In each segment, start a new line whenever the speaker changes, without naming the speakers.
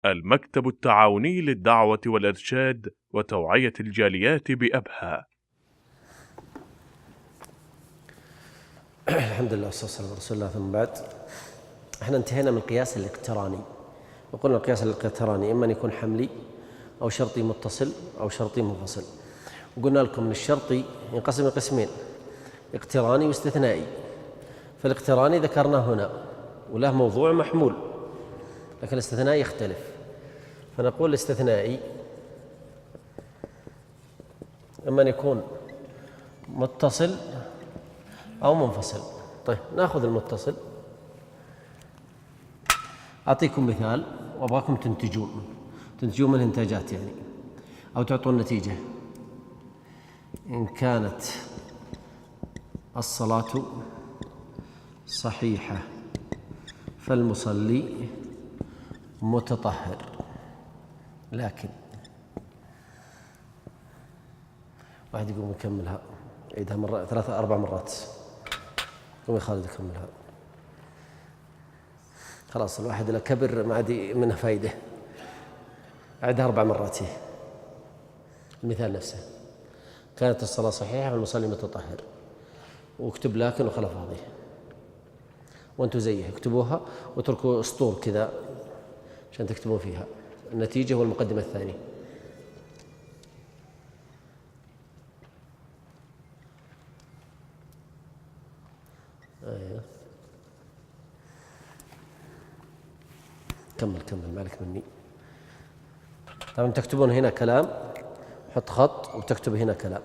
المكتب التعاوني للدعوة والإرشاد وتوعية الجاليات بأبها.
الحمد لله والصلاة والسلام على رسول الله، ثم بعد. احنا انتهينا من القياس الاقتراني، وقلنا القياس الاقتراني إما أن يكون حملي أو شرطي متصل أو شرطي منفصل. وقلنا لكم أن الشرطي ينقسم إلى قسمين: اقتراني واستثنائي. فالاقتراني ذكرناه هنا وله موضوع محمول، لكن الاستثنائي يختلف. فنقول الاستثنائي إما أن يكون متصل أو منفصل. طيب نأخذ المتصل. أعطيكم مثال وأبغاكم تنتجون منه إنتاجات يعني، أو تعطون نتيجة. إن كانت الصلاة صحيحة فالمصلي متطهر، لكن واحد يقوم يكملها، عيدها مرة 3 4 مرات. قوم يا خالد يكملها. خلاص الواحد إذا كبر ما عاد منه فايدة. عيدها 4 مرات. المثال نفسه: كانت الصلاة صحيحة فالمصلي متطهر. واكتب لكن وخلف هذه، وانتم زيها اكتبوها واتركوا سطور كذا عشان تكتبون فيها النتيجة والمقدمة الثانية. أيوه. كمل مالك مني. طبعا تكتبون هنا كلام، حط خط وتكتب هنا كلام.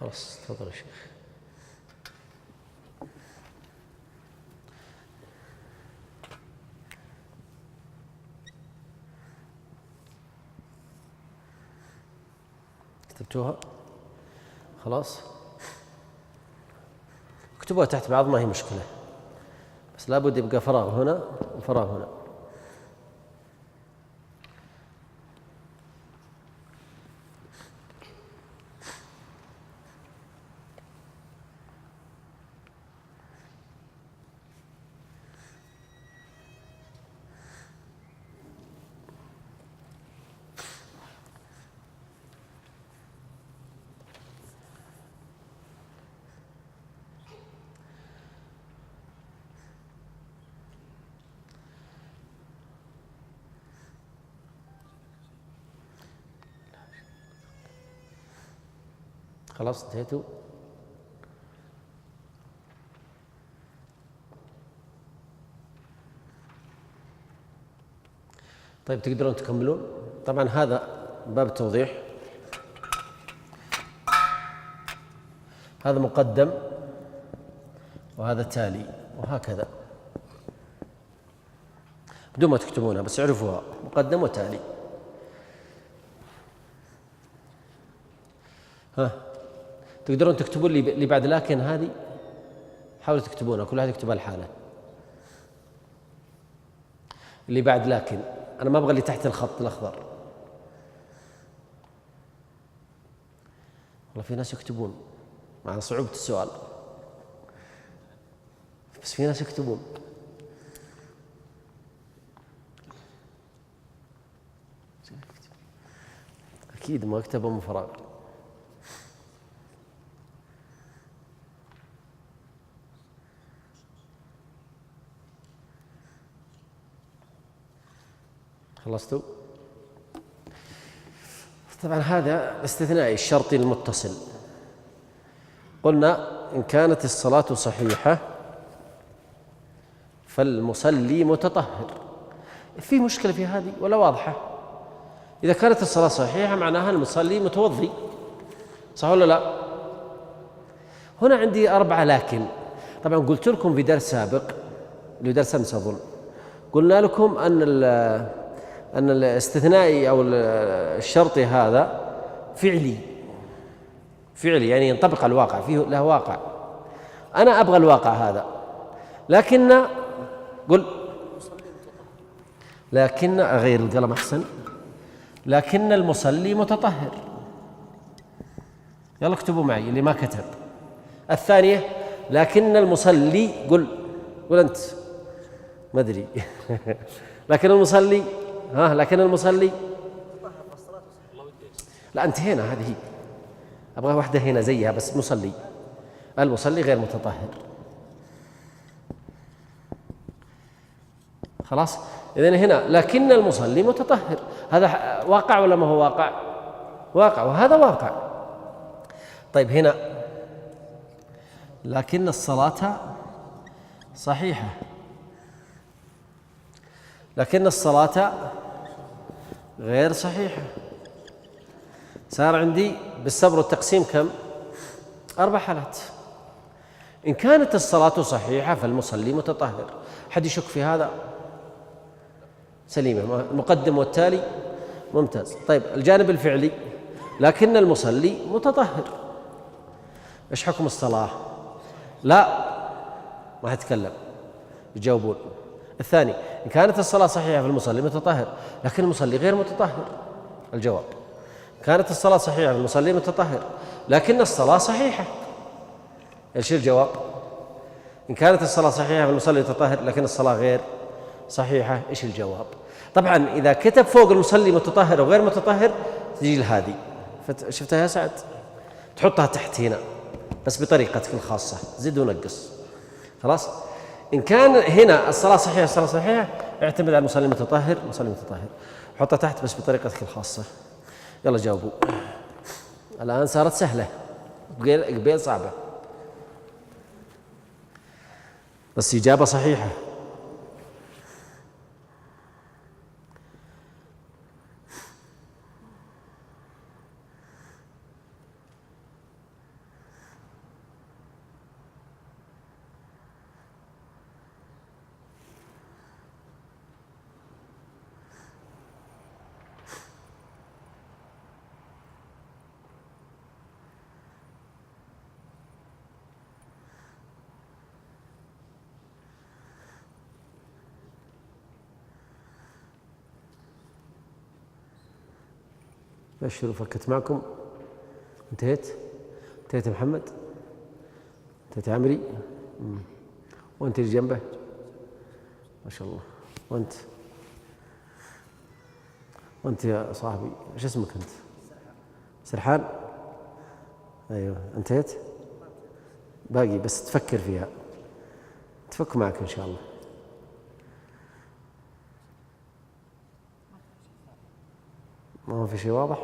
خلاص تفضل يا شيخ. كتبتوها؟ خلاص اكتبوها تحت بعض، ما هي مشكلة، بس لابد يبقى فراغ هنا وفراغ هنا. خلاص انتهيتوا؟ طيب تقدرون تكملون؟ طبعا هذا باب التوضيح، هذا مقدم وهذا تالي وهكذا، بدون ما تكتبونها بس اعرفوها: مقدم وتالي. ها تقدرون تكتبون اللي بعد لكن هذه، حاولوا تكتبونها، كل واحد يكتبها لحاله. اللي بعد لكن أنا ما أبغى اللي تحت الخط الأخضر. والله في ناس يكتبون مع صعوبة السؤال، بس في ناس يكتبون. أكيد ما كتبوا من فراغ. خلصتوا؟ طبعا هذا الاستثنائي الشرطي المتصل. قلنا إن كانت الصلاة صحيحة فالمصلي متطهر. في مشكلة في هذه ولا واضحة؟ إذا كانت الصلاة صحيحة معناها المصلي متوضي، صح ولا لا؟ هنا عندي 4 لكن. طبعا قلت لكم في درس سابق اللي درس أمس أظن، قلنا لكم أن الاستثنائي أو الشرطي هذا فعلي يعني ينطبق على الواقع، فيه له واقع. أنا أبغى الواقع هذا، لكن غير القلم أحسن، لكن المصلي متطهر. يلا اكتبوا معي اللي ما كتب. الثانية لكن المصلي، قل أنت، ما أدري لكن المصلي لا انتهينا، هذه أبغى واحدة هنا زيها بس المصلي غير متطهر. خلاص، إذن هنا لكن المصلي متطهر، هذا واقع ولا ما هو واقع؟ واقع، وهذا واقع. طيب هنا لكن الصلاة صحيحة، لكن الصلاة غير صحيحة. صار عندي بالصبر والتقسيم كم؟ 4 حالات. إن كانت الصلاة صحيحة فالمصلي متطهر. حد يشك في هذا؟ سليمة، المقدم والتالي ممتاز. طيب الجانب الفعلي لكن المصلي متطهر، إيش حكم الصلاة؟ لا، ما هتكلم، يجاوبون. الثاني إن كانت الصلاة صحيحة فالمصلي متطهر لكن المصلي غير متطهر. الجواب كانت الصلاة صحيحة فالمصلي متطهر لكن الصلاة صحيحة. ايش الجواب؟ إن كانت الصلاة صحيحة فالمصلي متطهر لكن الصلاة غير صحيحة. ايش الجواب؟ طبعا إذا كتب فوق المصلي متطهر وغير متطهر تجي لهذه، شفتها يا سعد؟ تحطها تحت هنا بس بطريقتك الخاصة، زد ونقص. خلاص، إن كان هنا الصلاة صحيحة اعتمد على المصلي متطهر، حطها تحت بس بطريقتك الخاصة. يلا جاوبوا. الآن صارت سهلة، قبيل صعبة، بس إجابة صحيحة. أشروا فكت معكم. انتهيت محمد، انتهيت عمري، وانت اللي جنبه ما شاء الله. وانت يا صاحبي ايش اسمك انت؟ سرحان. ايوه انتهيت، باقي بس تفكر فيها، تفك معك ان شاء الله. ما في شيء واضح؟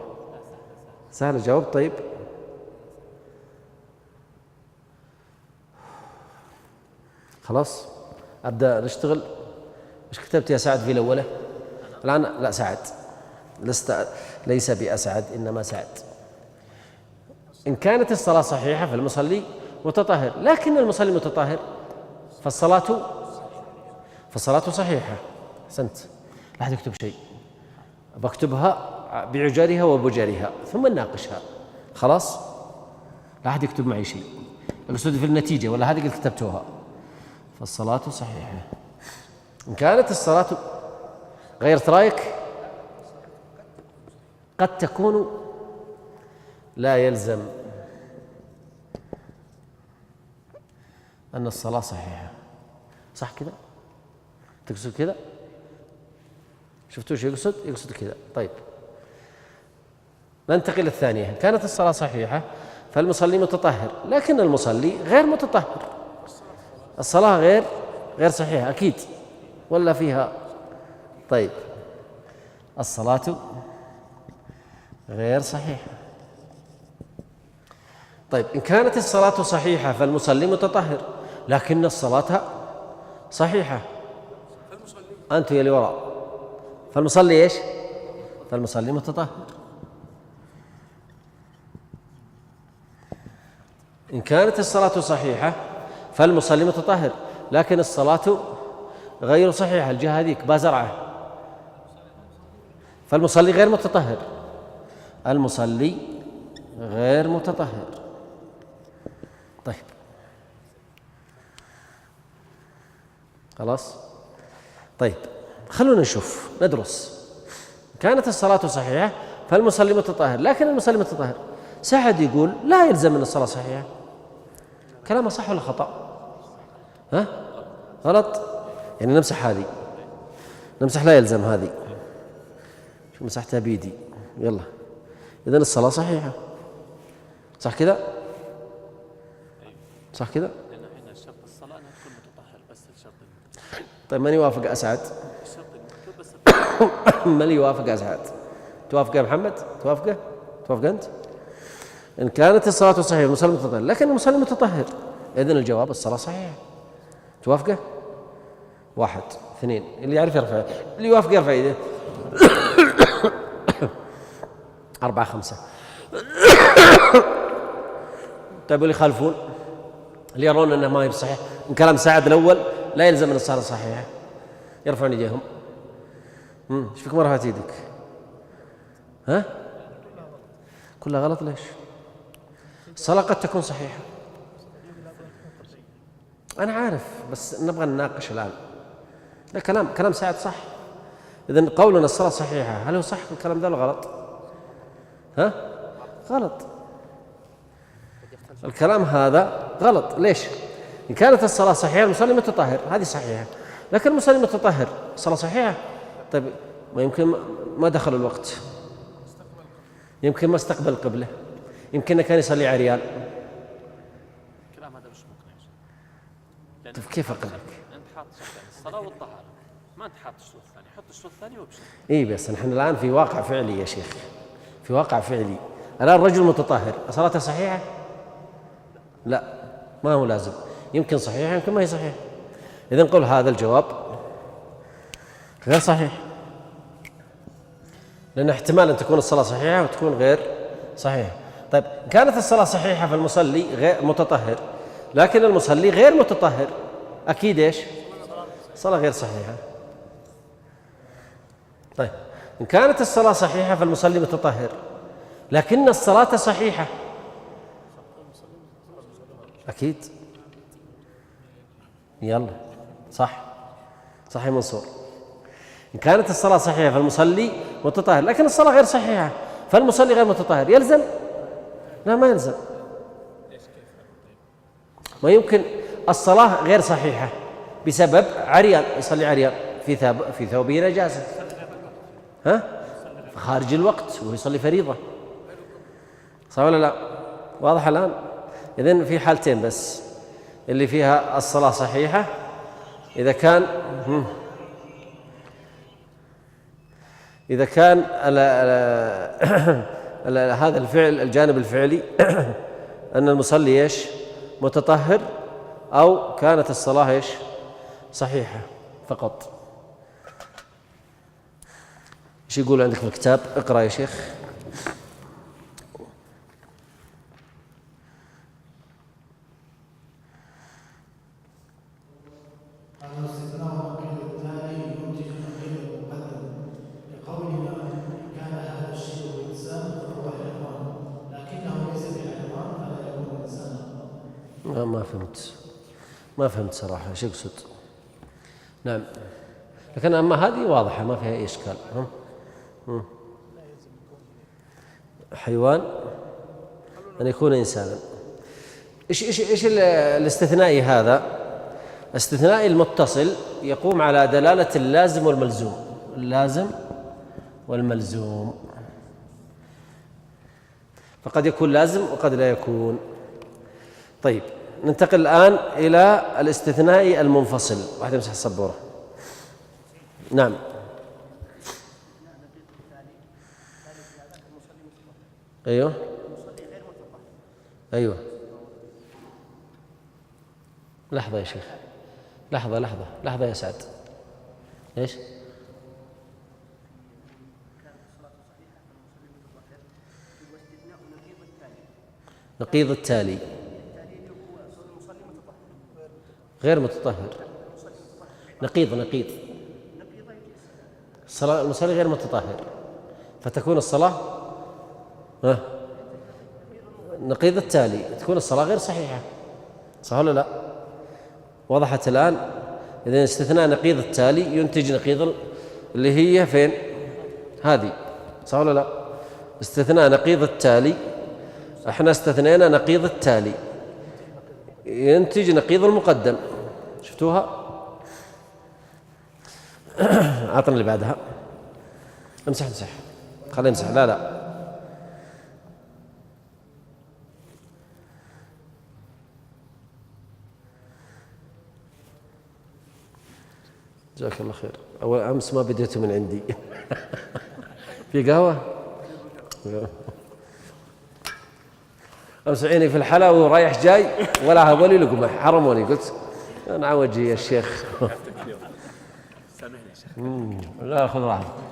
سهل. جاوب. طيب خلاص أبدأ نشتغل. إيش كتبت يا سعد في الأولى؟ الآن لا سعد، ليس بأسعد إنما سعد. إن كانت الصلاة صحيحة فالمصلي متطهر لكن المصلي متطهر فالصلاة صحيحة. أحسنت. لا أحد يكتب شيء، بكتبها بعجارها وبجارها ثم نناقشها. خلاص، لا أحد يكتب معي شيء، أقصد في النتيجة ولا هذه اللي كتبتوها. فالصلاة صحيحة. إن كانت الصلاة غير رأيك قد تكون لا يلزم أن الصلاة صحيحة. صح كذا؟ تقصد كذا؟ شفتوا شو يقصد كذا. طيب ننتقل للثانية. كانت الصلاة صحيحة فالمصلي متطهر لكن المصلي غير متطهر. الصلاة غير صحيحة أكيد ولا فيها؟ طيب الصلاة غير صحيحة. طيب إن كانت الصلاة صحيحة فالمصلي متطهر لكن الصلاة صحيحة. أنتم يلي وراء. فالمصلي إيش؟ فالمصلي متطهر. إن كانت الصلاة صحيحة فالمصلي متطهر، لكن الصلاة غير صحيحة، الجهة هذيك بازرعة، فالمصلي غير متطهر، المصلي غير متطهر. طيب خلاص. طيب خلونا نشوف ندرس. كانت الصلاة صحيحة فالمصلي متطهر، لكن المصلي متطهر. سعد يقول لا يلزم من الصلاة صحيحة. كلامه صح ولا خطأ؟ ها؟ غلط. يعني نمسح هذه، نمسح لا يلزم هذه، شو مسحتها بيدي. يلا إذن الصلاة صحيحة، صح كذا؟ صح كذا؟
لأن احنا شرط الصلاة أنها تكون متطهر، بس الشرط
طيب من يوافق أسعد؟
الشرط المكتوب بس
من يوافق أسعد؟ توافق يا محمد؟ توافقه؟ توافق أنت؟ إن كانت الصلاة صحيحة المصلي متطهر، لكن المصلي متطهر، إذن الجواب الصلاة صحيحة. توافقه؟ 1 2. اللي يعرف يرفع، اللي يوافق يرفع يده. 4 5. طيب واللي يخالفون، اللي يرون أنه ما هي بصحيح، إن كلام سعد الأول لا يلزم من الصلاة صحيحة، يرفعون يديهم. ايش فيكم رفعت يدك؟ ها؟ كلها غلط. ليش؟ الصلاة قد تكون صحيحة، أنا عارف، بس نبغى نناقش الآن. لا كلام سعد صح. إذن قولنا الصلاة صحيحة، هل هو صح الكلام ده ولا غلط؟ ها؟ غلط. الكلام هذا غلط. ليش؟ إن كانت الصلاة صحيحة المصلي متطهر، هذه صحيحة، لكن المصلي متطهر، الصلاة صحيحة. طيب ما يمكن ما دخل الوقت، يمكن ما استقبل القبلة، يمكن كان يصلي عريان.
الكلام هذا مش مقنع.
طيب كيف أقول لك؟
أنت حاط شرطين، الصلاة والطهارة، ما أنت حاط الشروط الثانية، حط الشروط الثانية وابشر.
إيه بس نحن الآن في واقع فعلي يا شيخ، في واقع فعلي. الآن رجل متطهر، صلاته صحيحة؟ لا، ما هو لازم، يمكن صحيحة يمكن ما هي صحيحة. إذن قل هذا الجواب غير صحيح، لأن احتمال أن تكون الصلاة صحيحة وتكون غير صحيحة. طيب كانت الصلاة صحيحة فالمصلي غير متطهر، لكن المصلي غير متطهر، أكيد إيش؟ الصلاة غير صحيحة. طيب إن كانت الصلاة صحيحة فالمصلي متطهر، لكن الصلاة صحيحة، أكيد. يلا صح، صح يا منصور. إن كانت الصلاة صحيحة فالمصلي متطهر، لكن الصلاة غير صحيحة فالمصلي غير متطهر، يلزم؟ لا ما يلزم. ما يمكن الصلاة غير صحيحة بسبب عريان، يصلي عريان في ثوبه نجاسة، ها؟ خارج الوقت وهو يصلي فريضة، صح ولا لا؟ واضح الآن؟ إذن في حالتين بس اللي فيها الصلاة صحيحة، إذا كان هذا الفعل الجانب الفعلي أن المصلي إيش؟ متطهر، أو كانت الصلاة إيش؟ صحيحة فقط. إيش يقول عندك في الكتاب؟ اقرأ يا شيخ. ما فهمت صراحة ايش يقصد. نعم، لكن أما هذه واضحة ما فيها أي إشكال. حيوان أن يكون إنسانا. إيش الاستثنائي هذا؟ الاستثنائي المتصل يقوم على دلالة اللازم والملزوم، اللازم والملزوم، فقد يكون لازم وقد لا يكون. طيب ننتقل الآن إلى الاستثنائي المنفصل. واحد يمسح السبورة. نعم. أيوه أيوه. لحظة يا شيخ، لحظة يا سعد. إيش؟ نقيض التالي. غير متطهر، نقيض الصلاة، المصلي غير متطهر، فتكون الصلاة نقيض التالي، تكون الصلاة غير صحيحة، صح ولا لا؟ وضحت الآن؟ إذا استثناء نقيض التالي ينتج نقيض اللي هي فين؟ هذه، صح ولا لا؟ استثناء نقيض التالي، احنا استثنينا نقيض التالي ينتج نقيض المقدم، شفتوها؟ عطنا اللي بعدها. امسح خلينا نمسح. لا جزاك الله خير. أول أمس ما بديته من عندي. في قهوة؟ أمس عيني في الحلا ورايح جاي ولا هبولي لقمة، حرموني. قلت أنا عوجي يا شيخ.
سامحني يا شيخ.
لا خذ راحتك.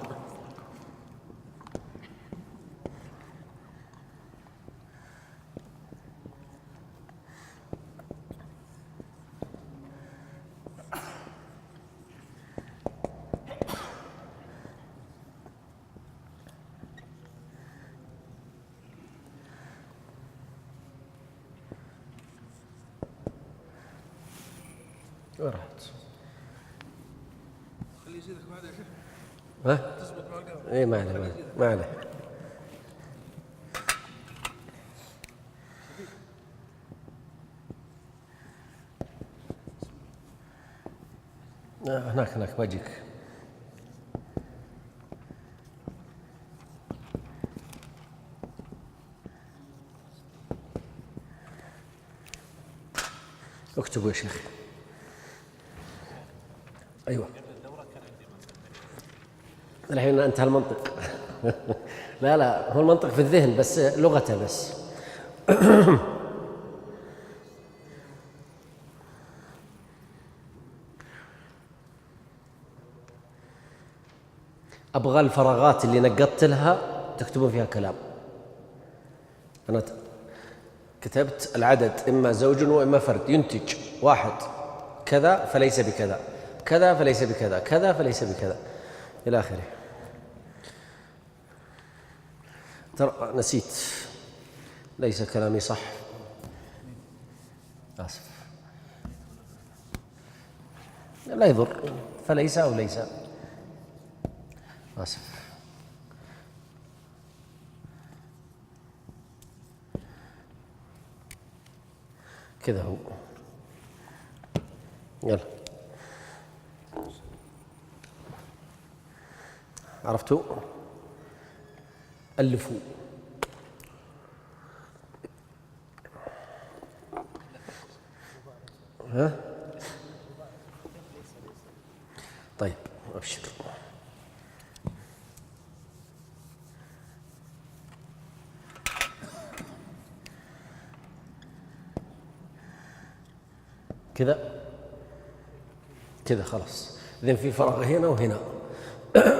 ورحت.
خليه يزيدك بعد يا شيخ.
ها؟
تزبط مع القهوة.
اي ما عليه. هناك بجيك. اكتبوا يا شيخ. ايوه الحين انتهى المنطق. لا هو المنطق في الذهن بس لغته بس. ابغى الفراغات اللي نقطت لها تكتبون فيها كلام. انا كتبت العدد اما زوج واما فرد ينتج واحد، كذا فليس بكذا، كذا فليس بكذا، كذا فليس بكذا إلى آخره. ترى نسيت، ليس كلامي صح، آسف. لا يضر، فليس أو ليس، آسف. كذا هو. يلا عرفتوا؟ ألفوا. ها؟ طيب أبشر. كذا خلاص. إذن في فراغ هنا وهنا،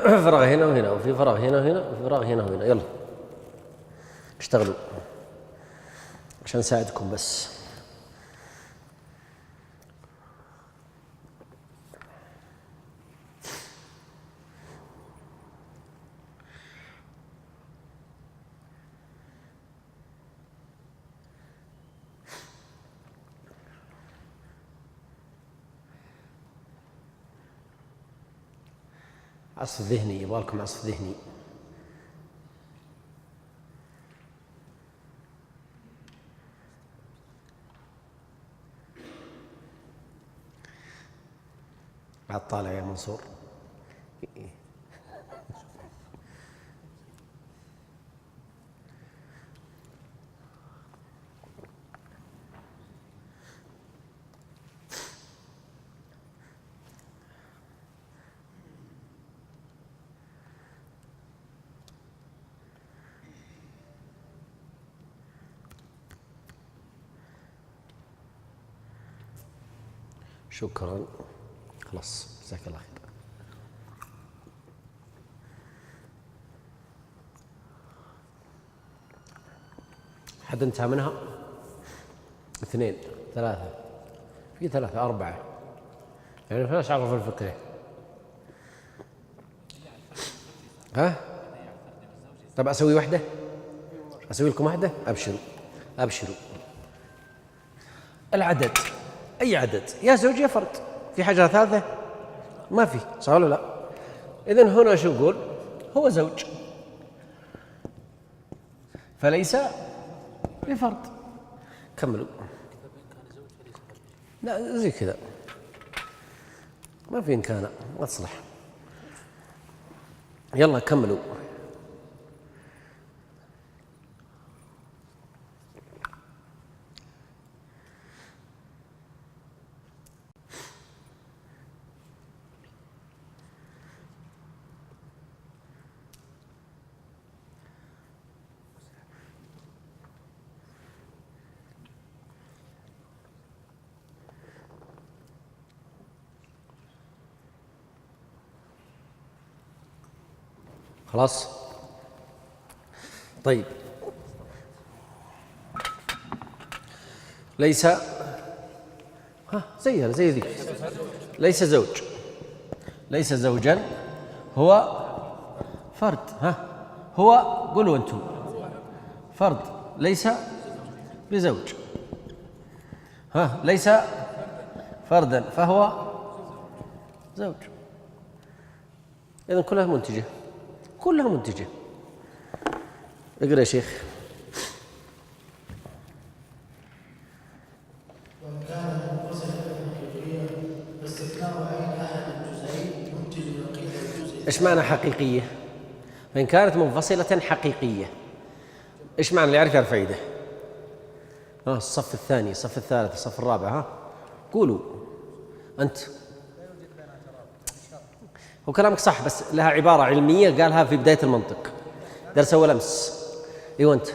فراغ هنا وهنا، وفي فراغ هنا وهنا، وفي فراغ هنا وهنا. يلا اشتغلوا عشان نساعدكم بس. عصف ذهني، يبغالكم عصف ذهني. بعد طالع يا منصور. شكرا، خلاص جزاك الله خير. حد انتهى منها؟ 2 3 في 3 4 يعني فلاش عقل في الفكرة. ها؟ طب أسوي واحدة؟ أسوي لكم واحدة؟ أبشروا أبشروا. العدد أي عدد، يا زوج يا فرد، في حاجة ثالثة؟ ما في، صح ولا لا؟ إذن هنا شو نقول؟ هو زوج فليس بفرد. كملوا. لا زي كذا ما في إن كان، ما تصلح. يلا كملوا. خلاص طيب. ليس زيها زي ذي. ليس زوج، ليس زوجا، هو فرد. هو قولوا أنتم فرد ليس بزوج. ليس فردا فهو زوج. إذن كلها منتجة، كلها منتجة. اقرأ يا شيخ.
وإن كانت منفصلة حقيقية فاستثناء عين أحد الجزئين منتج نقيض الجزء.
إيش معنى حقيقية؟ فإن كانت منفصلة حقيقية، إيش معنى اللي يعرف يعرف عيده؟ الصف الثاني، الصف الثالث، الصف الرابع. قولوا أنت. وكلامك صح، بس لها عبارة علمية قالها في بداية المنطق، درس أول أمس. أيوة أنت.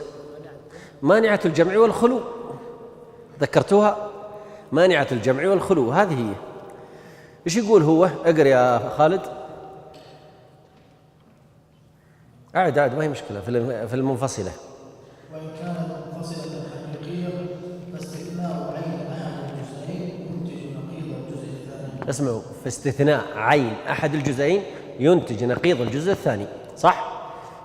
مانعة الجمع والخلو، ذكرتوها؟ مانعة الجمع والخلو هذه هي. إيش يقول هو؟ اقرأ يا خالد. عاد ما هي مشكلة في المنفصلة.
وإن كانت منفصلة حقيقية فاستثناء عين أحد الجزئين ينتج نقيض الجزء الثاني.
اسمعوا، في استثناء عين أحد الجزئين ينتج نقيض الجزء الثاني، صح؟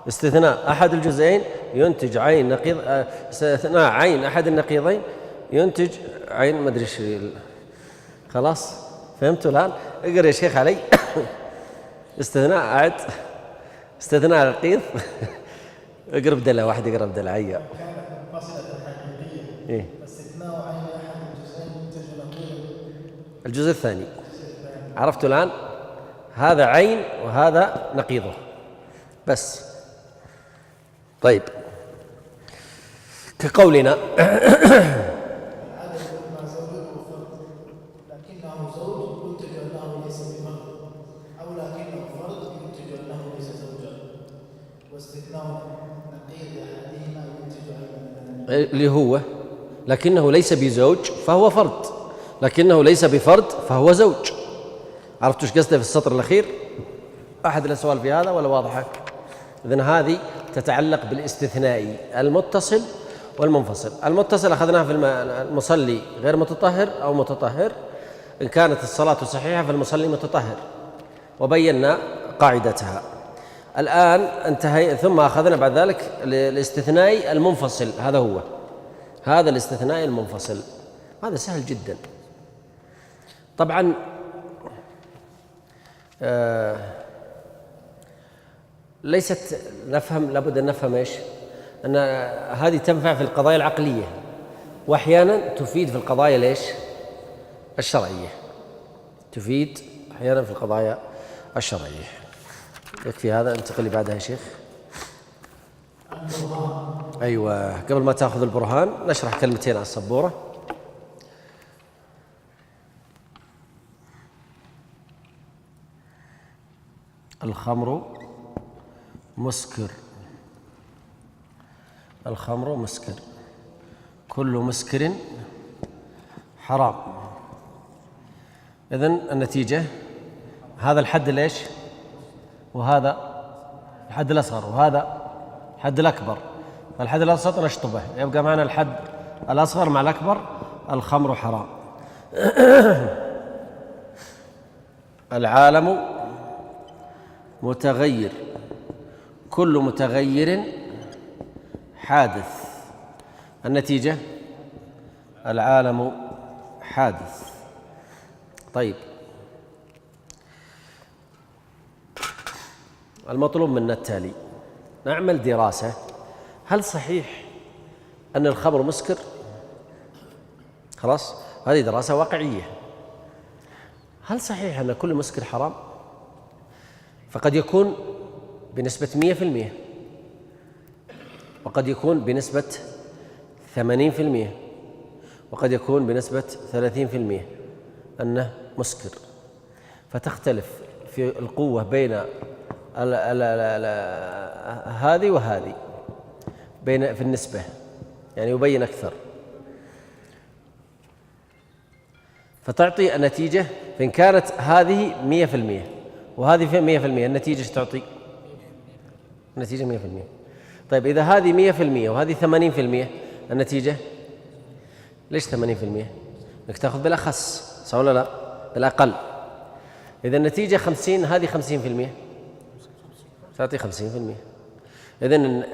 استثناء أحد الجزئين ينتج عين نقيض، استثناء عين أحد النقيضين ينتج عين ما أدري إيش. خلاص فهمتوا الآن؟ اقرأ يا شيخ علي. استثناء عد، استثناء نقيض. اقرأ بدلة واحد، اقرأ بدلة عيا.
كانت منفصلة حقيقية
إيه؟
فاستثناء عين أحد الجزئين ينتج نقيض
الجزء الثاني. عرفتوا الآن؟ هذا عين وهذا نقيضه بس. طيب كقولنا
العدد مع زوجه فرد لكنه زوج ينتج أنه ليس بفرد، أو لكنه فرد ينتج أنه ليس زوجا، واستثناء نقيض أحدهما ينتج عين الثاني.
اللي هو لكنه ليس بزوج فهو فرد، لكنه ليس بفرد فهو زوج. عرفتوا ايش قصده في السطر الأخير؟ أحد له سؤال في هذا ولا واضحة؟ إذن هذه تتعلق بالاستثنائي المتصل والمنفصل. المتصل أخذناها في المصلي غير متطهر أو متطهر، إن كانت الصلاة صحيحة فالمصلي متطهر، وبينا قاعدتها. الآن انتهي، ثم أخذنا بعد ذلك الاستثنائي المنفصل. هذا هو، هذا الاستثنائي المنفصل، هذا سهل جدا. طبعا ليست نفهم، لابد أن نفهم إيش؟ أن هذه تنفع في القضايا العقلية، وأحيانا تفيد في القضايا ليش؟ الشرعية. تفيد أحيانا في القضايا الشرعية. يكفي هذا، انتقل لي بعدها يا شيخ. أيوة، قبل ما تأخذ البرهان نشرح كلمتين على السبورة. الخمر مسكر، الخمر مسكر، كل مسكر حرام. إذن النتيجة هذا الحد ليش؟ وهذا الحد الأصغر، وهذا الحد الأكبر. فالحد الأوسط نشطبه، يبقى معنا الحد الأصغر مع الأكبر. الخمر حرام. العالم متغير، كل متغير حادث. النتيجة العالم حادث. طيب، المطلوب منا التالي: نعمل دراسة. هل صحيح أن الخمر مسكر؟ خلاص، هذه دراسة واقعية. هل صحيح أن كل مسكر حرام؟ فقد يكون بنسبة 100%، وقد يكون بنسبة 80%، وقد يكون بنسبة 30% أنه مسكر، فتختلف في القوة بين هذه وهذه، بين في النسبة، يعني يبين أكثر، فتعطي النتيجة. فإن كانت هذه 100% وهذه 100%، النتيجة تعطي النتيجة 100%. طيب، إذا هذه 100% وهذه 80%، النتيجة ليش 80%؟ إنك تأخذ بالأخص، صح ولا لا؟ بالأقل. إذا النتيجة 50، هذه 50%، تعطي 50%. إذن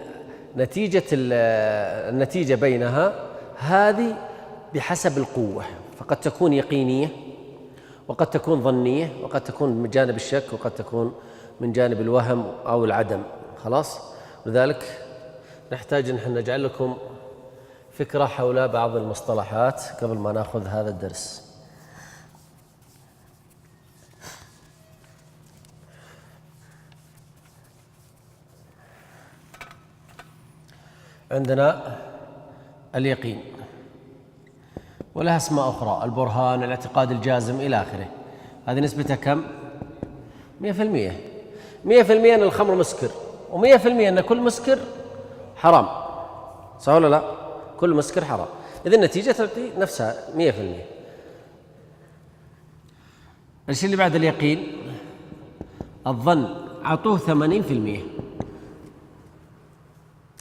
النتيجة بينها هذه بحسب القوة، فقد تكون يقينية، وقد تكون ظنية، وقد تكون من جانب الشك، وقد تكون من جانب الوهم أو العدم. خلاص، لذلك نحتاج أن احنا نجعل لكم فكرة حول بعض المصطلحات قبل ما نأخذ هذا الدرس. عندنا اليقين، ولها اسماء أخرى: البرهان، الاعتقاد الجازم، إلى آخره. هذه نسبتها كم؟ 100%. 100% أن الخمر مسكر، و100% أن كل مسكر حرام، صح ولا لا؟ كل مسكر حرام. إذن النتيجة تعطي نفسها 100%. الشيء اللي بعد اليقين الظن، عطوه 80%.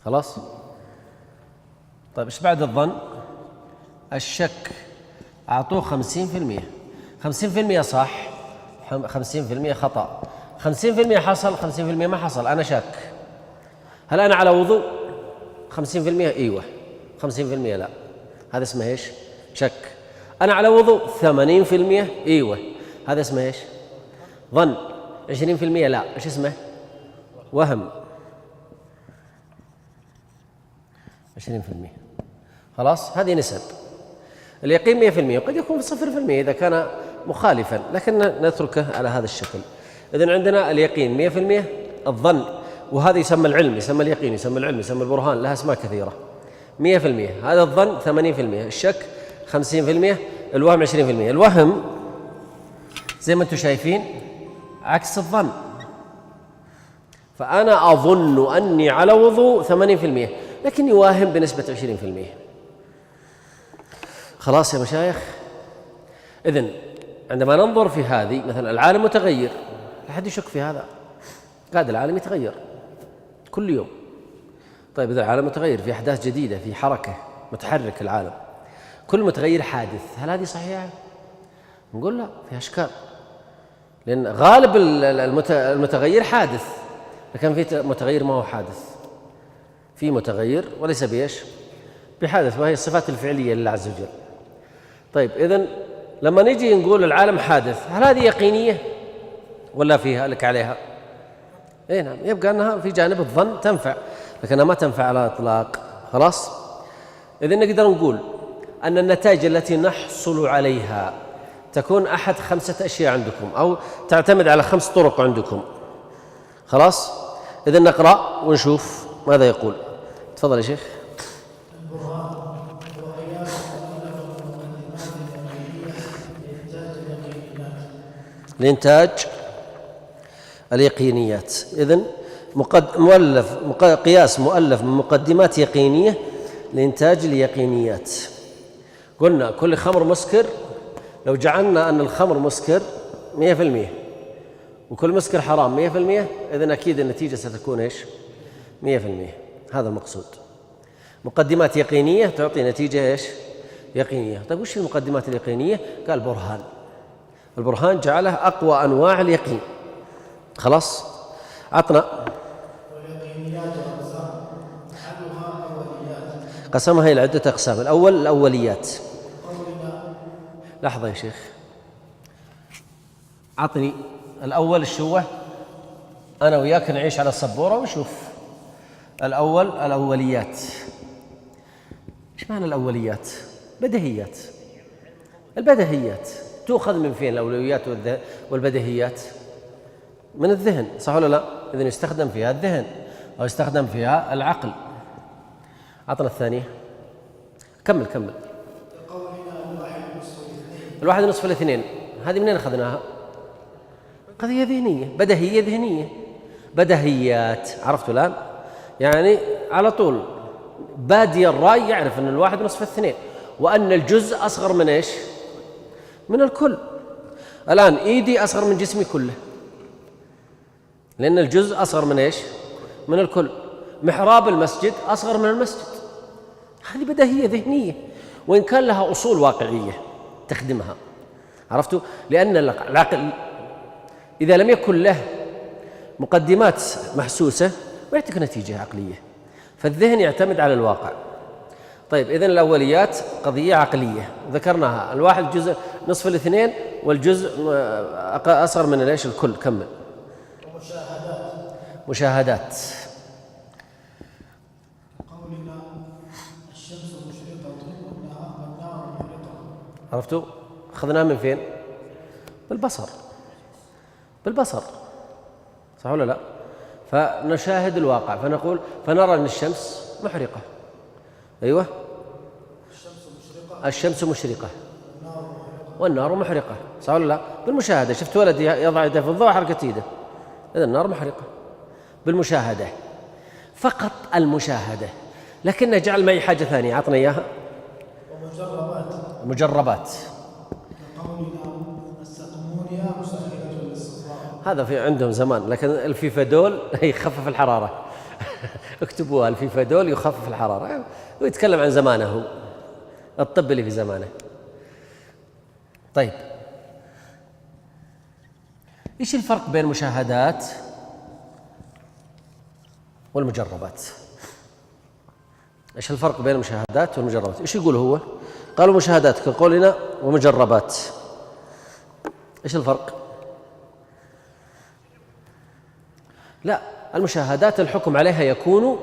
خلاص؟ طيب، إيش بعد الظن؟ الشك، أعطوه 50%. 50% صح، 50% خطأ. 50% حصل، 50% ما حصل. أنا شاك. هل أنا على وضوء؟ 50% أيوة، 50% لا. هذا اسمه إيش؟ شك. أنا على وضوء 80% أيوة، هذا اسمه إيش؟ ظن. 20% لا، إيش اسمه؟ وهم. 20%. خلاص، هذه نسب. اليقين 100%، وقد يكون 0% إذا كان مخالفا، لكن نتركه على هذا الشكل. إذن عندنا اليقين 100%، الظن، وهذا يسمى العلم، يسمى اليقين، يسمى العلم، يسمى البرهان، لها أسماء كثيرة. 100%. هذا الظن 80%، الشك 50%، الوهم 20%. الوهم زي ما أنتم شايفين عكس الظن. فأنا أظن أني على وضوء 80%، لكن يواهم بنسبة 20%. خلاص يا مشايخ؟ إذن عندما ننظر في هذه، مثلا العالم متغير، لا أحد يشك في هذا، قاعد العالم يتغير كل يوم. طيب، إذا العالم متغير، في أحداث جديدة، في حركة، متحرك العالم، كل متغير حادث، هل هذه صحيحة؟ نقول لا، فيها أشكال، لأن غالب المتغير حادث، لكن في متغير ما هو حادث، في متغير وليس بإيش؟ بحادث، وهي الصفات الفعلية لله عز وجل. طيب، إذن لما نجي نقول العالم حادث، هل هذه يقينية ولا فيها لك عليها؟ إيه نعم، يبقى أنها في جانب الظن تنفع، لكنها ما تنفع على الإطلاق. خلاص؟ إذن نقدر نقول أن النتائج التي نحصل عليها تكون أحد 5 أشياء عندكم، أو تعتمد على 5 طرق عندكم. خلاص؟ إذن نقرأ ونشوف ماذا يقول. تفضل يا شيخ. لإنتاج اليقينيات. إذن قياس مؤلف من مقدمات يقينية لإنتاج اليقينيات. قلنا كل خمر مسكر، لو جعلنا أن الخمر مسكر 100% وكل مسكر حرام 100%، إذن أكيد النتيجة ستكون إيش؟ 100%. هذا المقصود. مقدمات يقينية تعطي نتيجة إيش؟ يقينية. طيب وش المقدمات اليقينية؟ قال برهان. البرهان جعله أقوى أنواع اليقين. خلاص عطنا. قسمها إلى عدة أقسام. الأول الأوليات. لحظة يا شيخ، عطني الأول الشوة، أنا وياك نعيش على السبورة ونشوف. الأول الأوليات. إيش معنى الأوليات؟ بديهيات. البديهيات تؤخذ من فين الأولويات والبديهيات؟ من الذهن، صح ولا لا؟ إذن يستخدم فيها الذهن أو يستخدم فيها العقل. عطنا الثانية. كمل. الواحد نصف الاثنين، هذه منين أخذناها؟ قضية ذهنية، بديهية ذهنية. بديهيات، عرفتوا الآن؟ يعني على طول بادي الرأي يعرف أن الواحد نصف الاثنين، وأن الجزء أصغر من إيش؟ من الكل. الآن إيدي أصغر من جسمي كله، لأن الجزء أصغر من إيش؟ من الكل. محراب المسجد أصغر من المسجد. هذه بديهية ذهنية، وإن كان لها أصول واقعية تخدمها. عرفتوا؟ لأن العقل إذا لم يكن له مقدمات محسوسة ما يعطيك نتيجة عقلية، فالذهن يعتمد على الواقع. طيب إذن الأوليات قضية عقلية ذكرناها. الواحد جزء نصف الاثنين، والجزء أصغر من ليش الكل. كمل. مشاهدات.
قولنا الشمس مشرقة والنهار محرقة.
عرفتوا؟ أخذناه من فين؟ بالبصر، صح ولا لا؟ فنشاهد الواقع فنقول فنرى أن الشمس محرقة. أيوة، الشمس مشرقة والنار محرقة، صح ولا لا؟ بالمشاهدة. شفت ولد يضع يده في الضوء حركة يده، إذا النار محرقة بالمشاهدة، فقط المشاهدة. لكنه جعل معي حاجة ثانية، عطنا إياها. مجربات. هذا في عندهم زمان، لكن الفيفادول يخفف الحرارة. اكتبوها، الفيفادول يخفف الحرارة، ويتكلم عن زمانه، الطب اللي في زمانه. طيب ايش الفرق بين المشاهدات والمجربات؟ ايش الفرق بين المشاهدات والمجربات؟ ايش يقول هو؟ قالوا مشاهدات كقولنا ومجربات. ايش الفرق؟ لا، المشاهدات الحكم عليها يكون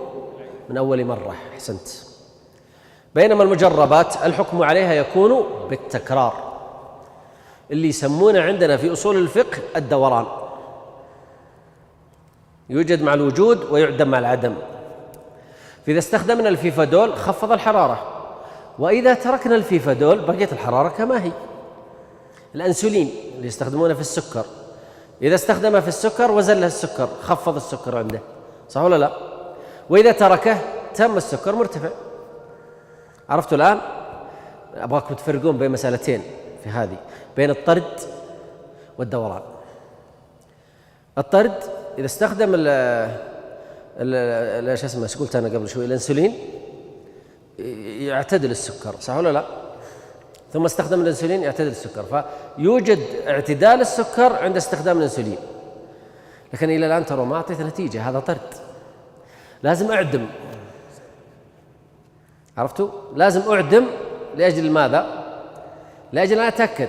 من أول مرة، أحسنت. بينما المجربات الحكم عليها يكون بالتكرار، اللي يسمونه عندنا في أصول الفقه الدوران، يوجد مع الوجود ويعدم مع العدم. فإذا استخدمنا الفيفادول خفض الحرارة، وإذا تركنا الفيفادول بقيت الحرارة كما هي. الأنسولين اللي يستخدمونه في السكر، إذا استخدمه في السكر وزن له السكر، خفض السكر عنده، صح ولا لا؟ وإذا تركه تم السكر مرتفع. عرفتوا الآن؟ أبغاكم تفرقون بين مسألتين في هذه، بين الطرد والدوران. الطرد إذا استخدم شو اسمه، ايش قلت أنا قبل شوي، الأنسولين، يعتدل السكر، صح ولا لا؟ ثم استخدم الأنسولين يعتدل السكر، فيوجد اعتدال السكر عند استخدام الأنسولين. لكن إلى الآن ترى ما أعطيت نتيجة، هذا طرد. لازم أعدم، عرفتوا؟ لازم أعدم لأجل ماذا؟ لأجل أن أتأكد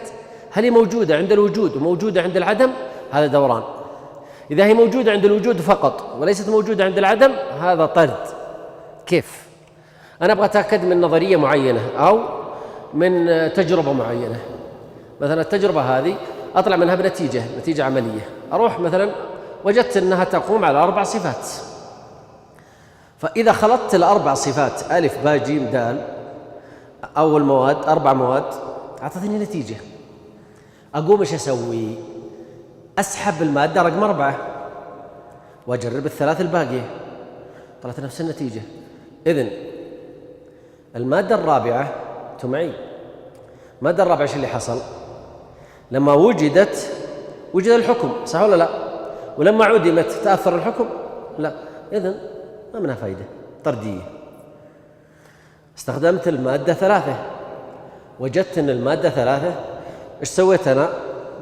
هل هي موجودة عند الوجود وموجودة عند العدم، هذا دوران. إذا هي موجودة عند الوجود فقط وليست موجودة عند العدم، هذا طرد. كيف؟ أنا أبغى أتأكد من نظرية معينة أو من تجربة معينة. مثلا التجربة هذه أطلع منها نتيجة عملية، أروح مثلا وجدت أنها تقوم على 4 صفات، فإذا خلطت ال4 صفات ألف باء جيم دال، أول مواد 4 مواد، أعطتني نتيجة. أقوم إيش أسوي؟ أسحب المادة رقم 4 وأجرب ال3 الباقية، طلعت نفس النتيجة. إذن المادة الرابعة، أنتم معي؟ المادة الرابعة إيش اللي حصل؟ لما وجدت وجد الحكم، صح ولا لا؟ ولما عدمت تأثر الحكم؟ لا. إذن ما منها فايدة، طردية. استخدمت المادة 3 وجدت أن المادة 3. إيش سويت أنا؟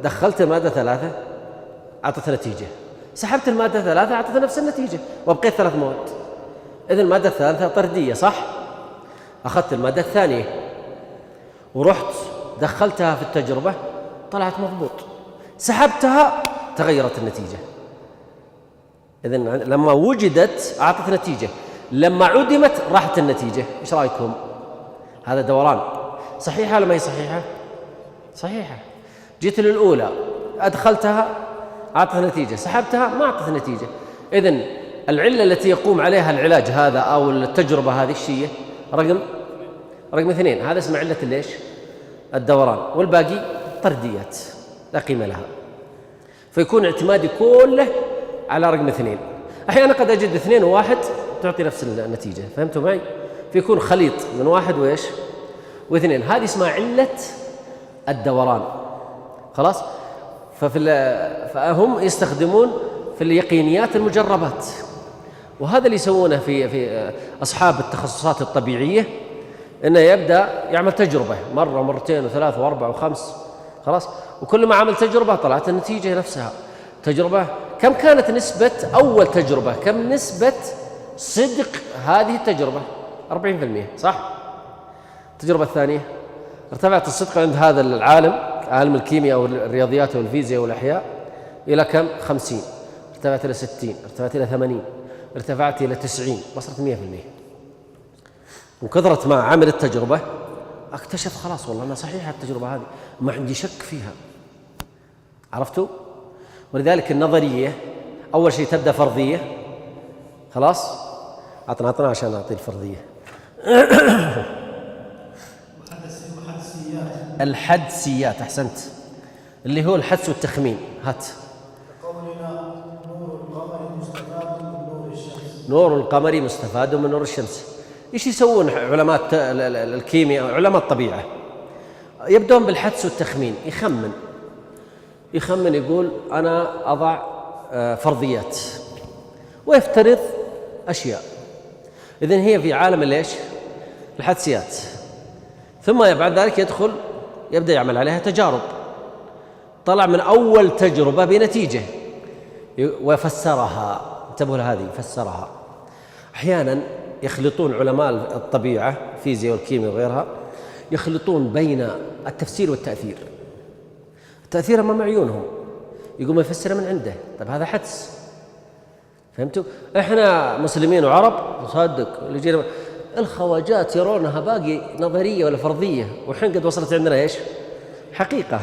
دخلت المادة 3 أعطت نتيجة، سحبت المادة 3 أعطت نفس النتيجة، وبقيت 3 مواد. إذن المادة 3 طردية صح؟ أخذت المادة 2 ورحت دخلتها في التجربة طلعت مضبوط، سحبتها تغيرت النتيجة. إذن لما وجدت أعطت نتيجة، لما عدمت راحت النتيجة. إيش رأيكم؟ هذا دوران. صحيحة ولا ما هي صحيحة؟ صحيحة. جيت للأولى أدخلتها أعطت نتيجة، سحبتها ما أعطت نتيجة. إذن العلة التي يقوم عليها العلاج هذا أو التجربة هذه الشيء رقم 2، هذا اسمه علة ليش؟ الدوران، والباقي طرديات لا قيمة لها. فيكون اعتمادي كله على رقم 2. أحيانا قد أجد 2 و1 تعطي نفس النتيجة، فهمتوا معي؟ فيكون خليط من 1 وإيش؟ و2. هذه اسمها علة الدوران. خلاص؟ فهم يستخدمون في اليقينيات المجربات، وهذا اللي يسوونه في أصحاب التخصصات الطبيعية، إنه يبدأ يعمل تجربة مرة مرتين وثلاث وأربع وخمس، خلاص، وكل ما عمل تجربة طلعت النتيجة نفسها. تجربة كم كانت نسبة أول تجربة، كم نسبة صدق هذه التجربة؟ 40% صح؟ التجربة الثانية ارتفعت الصدق عند هذا العالم، عالم الكيمياء أو الرياضيات أو الفيزياء والأحياء، إلى كم؟ 50، ارتفعت إلى 60، ارتفعت إلى 80، ارتفعت إلى 90، وصلت 100%. وكثرت مع عمل التجربة اكتشف خلاص والله أنا صحيحة التجربة هذه، ما عندي شك فيها. عرفتوا؟ ولذلك النظرية أول شيء تبدأ فرضية، خلاص؟ أعطنا عشان أعطي الفرضية. الحدسيات، أحسنت، اللي هو الحدس والتخمين. هات.
قولنا نور القمر مستفاد من نور الشمس.
نور القمر مستفاد من نور الشمس. إيش يسوون علماء الكيمياء علماء الطبيعة؟ يبدون بالحدس والتخمين، يخمن يقول أنا أضع فرضيات ويفترض أشياء. إذن هي في عالم ليش؟ الحدسيات. ثم بعد ذلك يبدأ يعمل عليها تجارب. طلع من أول تجربة بنتيجة ويفسرها. انتبهوا لهذه، يفسرها. أحيانا يخلطون علماء الطبيعة الفيزياء والكيمياء وغيرها، يخلطون بين التفسير والتأثير. التأثير أمام عيونهم يقوم يفسر من عنده. طيب هذا حدس، فهمتوا؟ إحنا مسلمين وعرب نصدق اللي جينا. الخواجات يرونها باقي نظرية ولا فرضية، والحين قد وصلت عندنا إيش؟ حقيقة.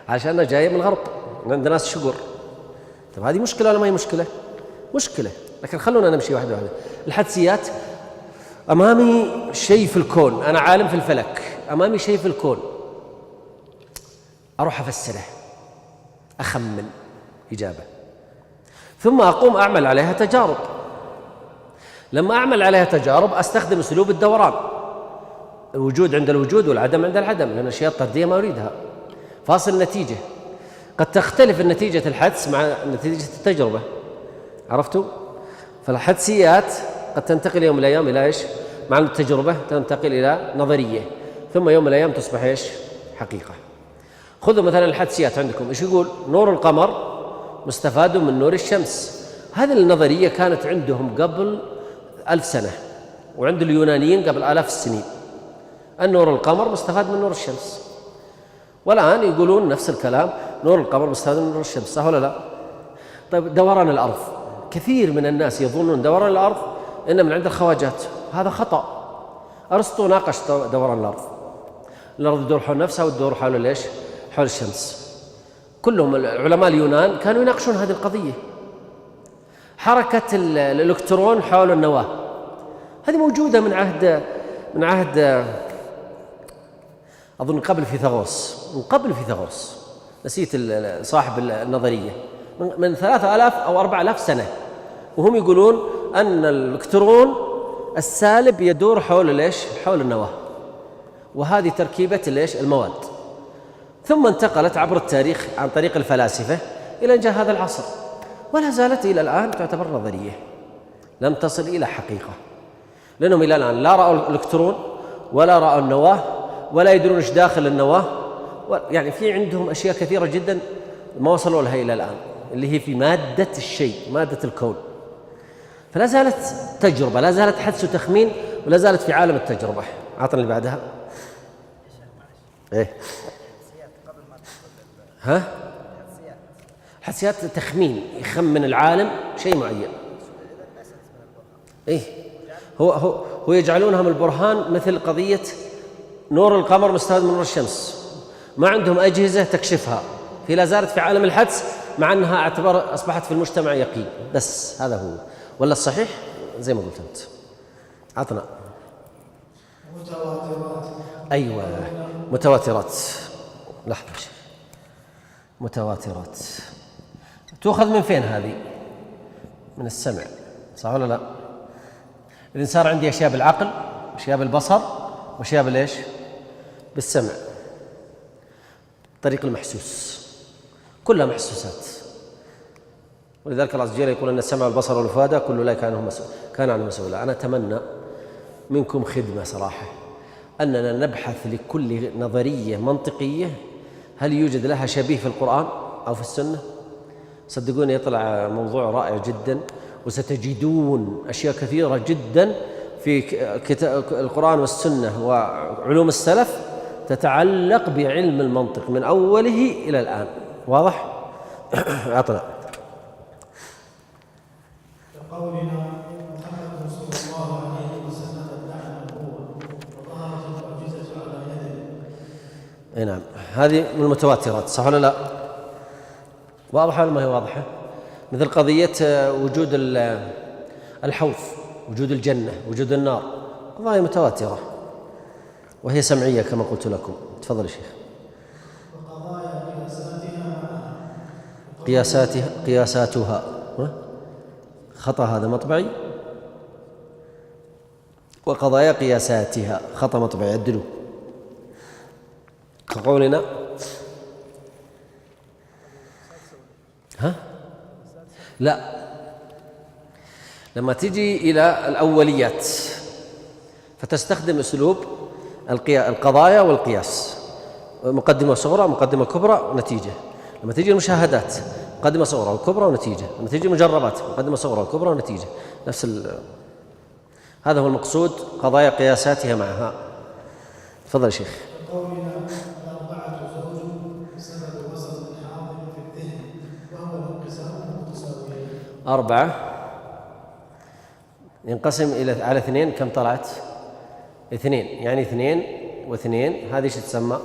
عشاننا جاية من الغرب، عند ناس شقر. طيب هذه مشكلة ولا ما هي مشكلة؟ مشكلة. لكن خلونا نمشي واحدة واحدة. الحدسيات، أمامي شيء في الكون، أنا عالم في الفلك، أمامي شيء في الكون، أروح أفسره، أخمن إجابة، ثم أقوم أعمل عليها تجارب. لما أعمل عليها تجارب أستخدم أسلوب الدوران، الوجود عند الوجود والعدم عند العدم، لأن الأشياء الطردية ما أريدها. فاصل النتيجة، قد تختلف نتيجة الحدس مع نتيجة التجربة. عرفتوا؟ فالحدسيات قد تنتقل يوم من الأيام إلى إيش؟ مع التجربة تنتقل إلى نظرية، ثم يوم من الأيام تصبح إيش؟ حقيقة. خذوا مثلا الحدسيات عندكم، إيش يقول؟ نور القمر مستفاد من نور الشمس. هذه النظرية كانت عندهم قبل 1000 سنة، وعند اليونانيين قبل 1000 السنين. النور القمر مستفاد من نور الشمس، والآن يقولون نفس الكلام، نور القمر مستفاد من نور الشمس، صح ولا لا؟ طيب دوران الأرض، كثير من الناس يظنون دوران الأرض إنه من عند الخواجات، هذا خطأ. أرسطو ناقش دوران الأرض تدور حول نفسها وتدور حول ليش؟ حول الشمس. كلهم علماء اليونان كانوا يناقشون هذه القضية. حركة الإلكترون حول النواة هذه موجودة من عهد أظن قبل فيثاغورس، نسيت صاحب النظرية، من 3000 أو 4000 سنة، وهم يقولون أن الإلكترون السالب يدور حول ليش؟ حول النواة، وهذه تركيبة ليش؟ المواد. ثم انتقلت عبر التاريخ عن طريق الفلاسفة إلى أن جاء هذا العصر، ولا زالت إلى الآن تعتبر نظرية، لم تصل إلى حقيقة، لأنهم إلى الآن لا رأوا الإلكترون ولا رأوا النواة ولا يدرون ايش داخل النواة، يعني في عندهم أشياء كثيرة جدا ما وصلوا لها إلى الآن، اللي هي في مادة الشيء، مادة الكون. فلا زالت تجربة، لا زالت حدس وتخمين، ولا زالت في عالم التجربة. عطنا اللي بعدها. إيه؟ ها؟ حدسيات تخمين، يخمن العالم شيء معين. إيه؟ هو يجعلونها من البرهان مثل قضية نور القمر مستفاد من نور الشمس، ما عندهم أجهزة تكشفها، في لا زالت في عالم الحدس، مع أنها اعتبر أصبحت في المجتمع يقين. بس هذا هو، ولا الصحيح زي ما قلت أنت. عطنا.
متواترات.
أيوة، متواترات. لحظة شيء، متواترات تؤخذ من فين هذه؟ من السمع، صح ولا لا؟ إذن صار عندي أشياء بالعقل، أشياء بالبصر، وأشياء بالإيش؟ بالسمع، طريق المحسوس، كلها محسوسات. ولذلك الله عز وجل يقول أن السمع والبصر والفؤاد كل أولئك كان عنه مسؤولا. أنا أتمنى منكم خدمة صراحة، أننا نبحث لكل نظرية منطقية هل يوجد لها شبيه في القرآن أو في السنة. صدقوني يطلع موضوع رائع جدا، وستجدون أشياء كثيرة جدا في كتاب القرآن والسنة وعلوم السلف تتعلق بعلم المنطق من أوله إلى الآن. واضح؟ أعطنا.
كقولنا محمد صلى الله عليه وسلم ادعى النبوة وظهرت المعجزة على يده.
نعم، هذه من المتواترات، صح ولا لا؟ واضحة ولا ما هي واضحة؟ مثل قضية وجود الحوض، وجود الجنة، وجود النار، قضايا متواترة وهي سمعية كما قلت لكم. تفضل يا شيخ.
وقضايا
قياساتها خطأ، هذا مطبعي. وقضايا قياساتها خطأ مطبعي، عدلوا. كقولنا لا، لما تجي إلى الأوليات فتستخدم أسلوب القضايا والقياس، مقدمة صغرى، مقدمة كبرى، ونتيجة. لما تجي المشاهدات مقدمة صغرى وكبرى ونتيجة. لما تجي المجربات مقدمة صغرى وكبرى ونتيجة. هذا هو المقصود، قضايا قياساتها معها. تفضل يا شيخ.
كقولنا الأربعة زوج بسبب وسط حاضر في الذهن وهو الانقسام المتساويين.
4 ينقسم على 2، كم طلعت؟ 2، يعني 2 و2، هذه ايش تسمى؟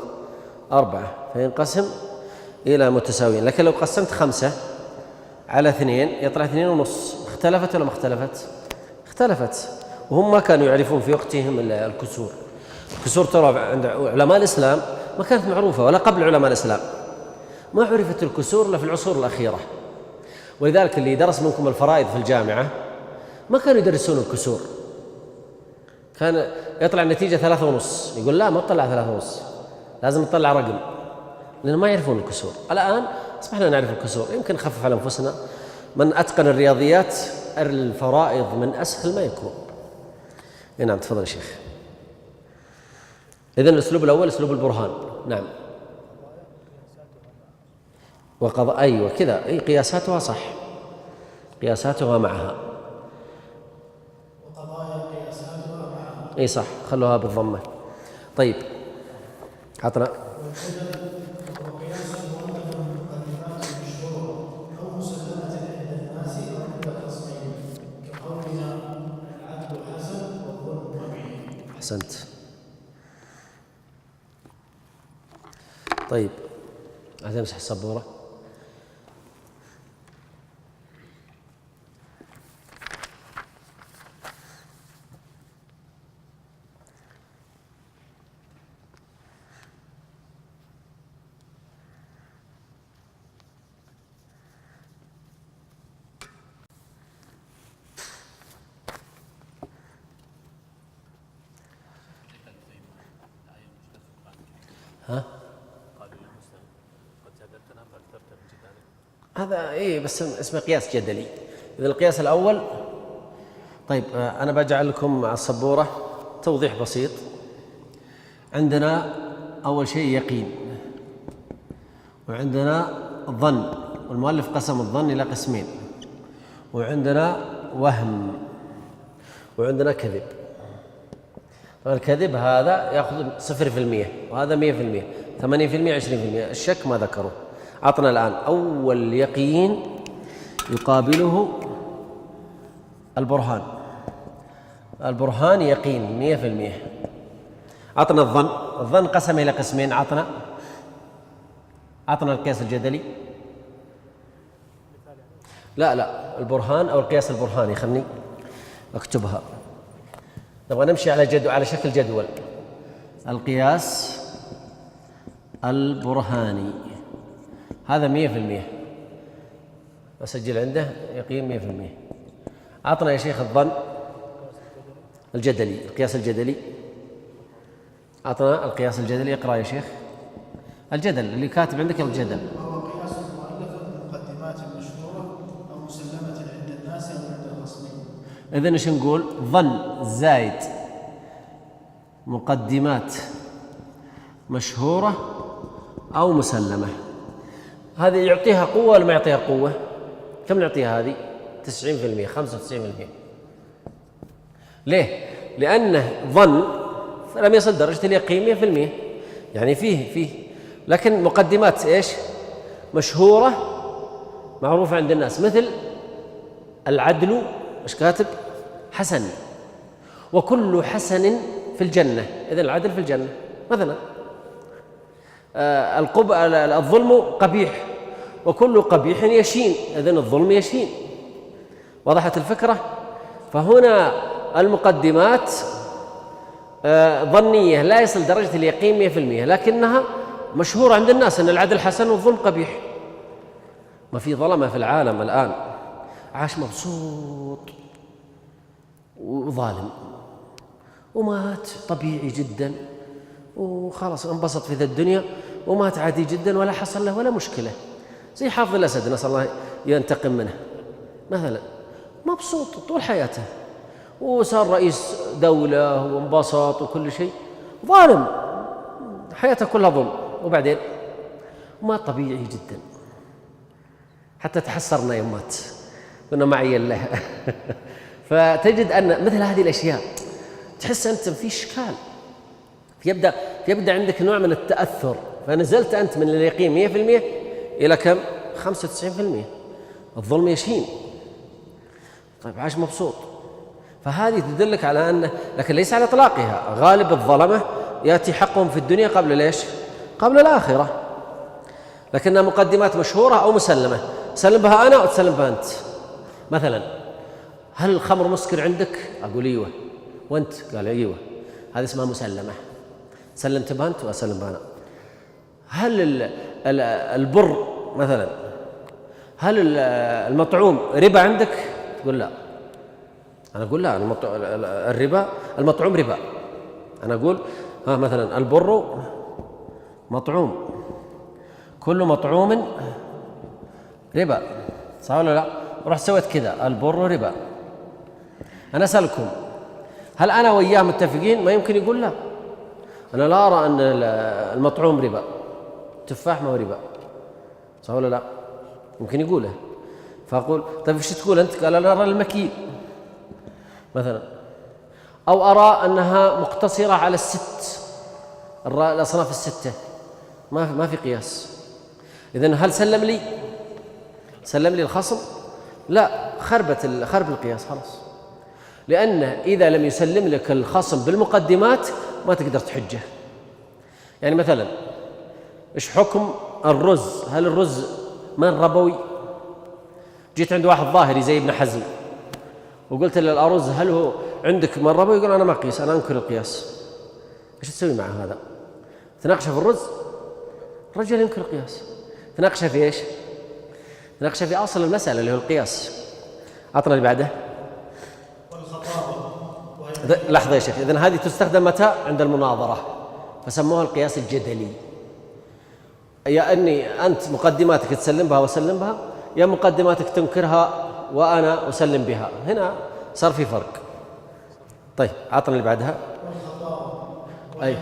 4، فينقسم إلى متساويين. لكن لو قسمت 5 على 2 يطلع 2.5. اختلفت ولا ما اختلفت؟ اختلفت. وهم ما كانوا يعرفون في وقتهم الكسور. الكسور ترى عند علماء الإسلام ما كانت معروفة، ولا قبل علماء الإسلام ما عرفت الكسور إلا في العصور الأخيرة. ولذلك اللي درس منكم الفرائض في الجامعة ما كانوا يدرسون الكسور، كان يطلع النتيجة 3.5، يقول لا ما تطلع 3.5، لازم تطلع رقم، لأنهم ما يعرفون الكسور. الآن أصبحنا نعرف الكسور، يمكن نخفف على أنفسنا. من أتقن الرياضيات الفرائض من أسهل ما يكون. نعم، تفضل يا شيخ. إذن الأسلوب الأول أسلوب البرهان. نعم. أيوة كذا، أي قياساتها صح، قياساتها معها.
وقضايا قياساتها معها.
أي صح، خلوها بالضمة. طيب عطنا.
وقياس مؤلف من مقدمات مشهورة أو مسلمة عند الناس أو عند الخصمين، كقولنا العدل حسن والظلم قبيح.
أحسنت. طيب هتمسح السبورة. ها؟ هذا إيه، بس اسمه قياس جدلي. إذا القياس الأول، طيب أنا بجعل لكم على السبورة توضيح بسيط. عندنا أول شيء يقين، وعندنا ظن، والمؤلف قسم الظن إلى قسمين، وعندنا وهم، وعندنا كذب. الكذب هذا يأخذ 0%، وهذا 100%، 80%، 20%. الشك ما ذكره. عطنا الآن أول يقين يقابله البرهان. البرهان يقين 100%. عطنا الظن. الظن قسم إلى قسمين. عطنا القياس الجدلي. لا البرهان أو القياس البرهاني. خلني أكتبها. نبغى نمشي على شكل جدول. القياس البرهاني هذا 100%. أسجل عنده يقين 100%. عطنا يا شيخ الظن الجدلي، القياس الجدلي. عطنا القياس الجدلي. اقرأ يا شيخ. الجدل اللي كاتب عندك الجدل.
وهو قياس المؤلف المقدمات المشهورة أو مسلمة عند الناس أو عند الخصمين.
إذن ايش نقول؟ ظن زايد مقدمات مشهورة أو مسلمة. هذه يعطيها قوة ولا ما يعطيها قوة؟ كم نعطيها هذه؟ 90%، 95%. ليه؟ لأنه ظن فلم يصل درجة اليقين 100%. يعني فيه لكن مقدمات ايش؟ مشهورة معروفة عند الناس، مثل العدل. ايش كاتب؟ حسن. وكل حسن في الجنة. إذن العدل في الجنة مثلا. الظلم قبيح، وكل قبيح يشين. إذن الظلم يشين. وضحت الفكرة؟ فهنا المقدمات ظنية لا يصل درجة اليقين 100%، لكنها مشهورة عند الناس أن العدل حسن والظلم قبيح. ما في ظلمة في العالم الآن عاش مبسوط وظالم، ومات طبيعي جدا، وخلاص انبسط في ذا الدنيا، ومات عادي جدا ولا حصل له ولا مشكلة. زي حافظ الأسد، نسأل الله ينتقم منه مثلا، مبسوط طول حياته، وصار رئيس دولة وانبسط وكل شيء، ظالم حياته كلها ظلم، وبعدين مات طبيعي جدا. حتى تحسرنا يوم مات، قلنا معي الله. فتجد أن مثل هذه الأشياء تحس أنت في إشكال، يبدأ عندك نوع من التأثر، فنزلت أنت من اليقين 100% إلى كم؟ 95%. الظلم يشين. طيب عاش مبسوط. فهذه تدلك على أنه، لكن ليس على إطلاقها. غالب الظلمة يأتي حقهم في الدنيا قبل ليش؟ قبل الآخرة. لكنها مقدمات مشهورة أو مسلمة، تسلم بها أنا وتسلم بها أنت. مثلا، هل الخمر مسكر عندك؟ أقول أيوه. وأنت؟ قال أيوه. هذه اسمها مسلمة، سلمت بها أنت وأسلم بها أنا. هل البر مثلا، هل المطعوم ربا عندك؟ تقول لا. أنا أقول لا، الربا المطعوم ربا. أنا أقول مثلا البر مطعوم، كل مطعوم ربا، صح ولا لا؟ رحت سويت كذا، البر ربا. أنا أسألكم، هل أنا وإياه متفقين؟ ما يمكن يقول لا. أنا لا أرى أن المطعوم ربا، تفاح ما هو ربا، صح ولا لا؟ يمكن يقوله. فأقول طيب إيش تقول أنت؟ قال أنا أرى المكيل مثلا، أو أرى أنها مقتصرة على الأصناف الستة، ما في قياس. إذن هل سلم لي الخصم؟ لا، خرب القياس خلاص. لأنه إذا لم يسلم لك الخصم بالمقدمات ما تقدر تحجه. يعني مثلا، إيش حكم الرز؟ هل الرز من ربوي؟ جيت عند واحد ظاهري زي ابن حزم وقلت له الأرز هل هو عندك من ربوي؟ يقول أنا ما أقيس، أنا أنكر القياس. إيش تسوي مع هذا؟ تناقشه في الرز؟ الرجل ينكر القياس. تناقشه في إيش؟ تناقشه في أصل المسألة اللي هو القياس. عطنا اللي بعده. لحظة يا شيخ، إذن هذه تستخدم متى؟ عند المناظرة، فسموها القياس الجدلي. يا أني أنت مقدماتك تسلم بها وأسلم بها، يا مقدماتك تنكرها وأنا أسلم بها. هنا صار في فرق. طيب عطنا اللي بعدها.
وهي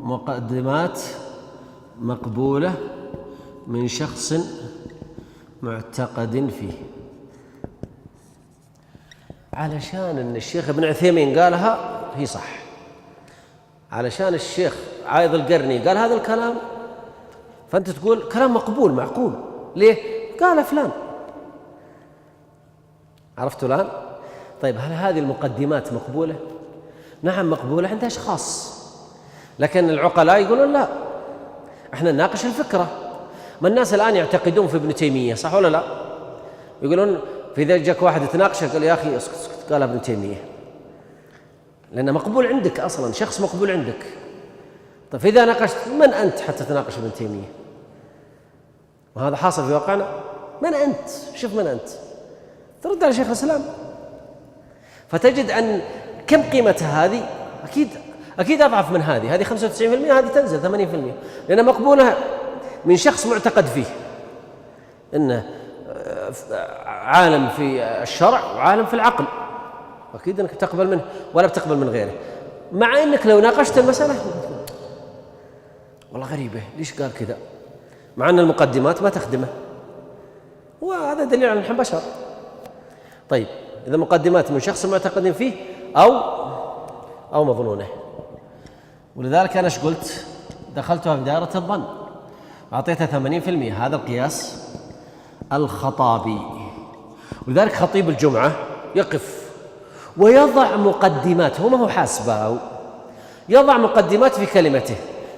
مقدمات مقبولة من شخص معتقد فيه. علشان أن الشيخ ابن عثيمين قالها هي صح، علشان الشيخ عايض القرني قال هذا الكلام، فأنت تقول كلام مقبول معقول. ليه؟ قال فلان. عرفتوا الآن؟ طيب هل هذه المقدمات مقبولة؟ نعم مقبولة عند أشخاص، لكن العقلاء يقولون لا، احنا نناقش الفكرة. ما الناس الآن يعتقدون في ابن تيمية، صح ولا لا؟ يقولون في إذا جاك واحد يتناقش يقول يا أخي اسكت اسكت، قال ابن تيمية، لأنه مقبول عندك أصلا، شخص مقبول عندك. طيب إذا ناقشت، من أنت حتى تناقش ابن تيمية؟ وهذا حاصل في واقعنا. من أنت؟ شوف من أنت، ترد على شيخ الإسلام. فتجد أن كم قيمتها هذه؟ أكيد أضعف من هذه 95%، هذه تنزل 80%، لأنها مقبولة من شخص معتقد فيه إنه عالم في الشرع وعالم في العقل، أكيد أنك تقبل منه ولا بتقبل من غيره. مع أنك لو ناقشت المسألة والله غريبة ليش قال كذا، مع أن المقدمات ما تخدمه، وهذا دليل على نحن بشر. طيب إذا مقدمات من شخص معتقد فيه أو مظنونه. ولذلك أنا ايش قلت؟ دخلتها في دائرة الظن، أعطيتها 80%. هذا القياس الخطابي. ولذلك خطيب الجمعة يقف ويضع مقدمات، هو ما هو حاسبه، يضع مقدمات في كلمته.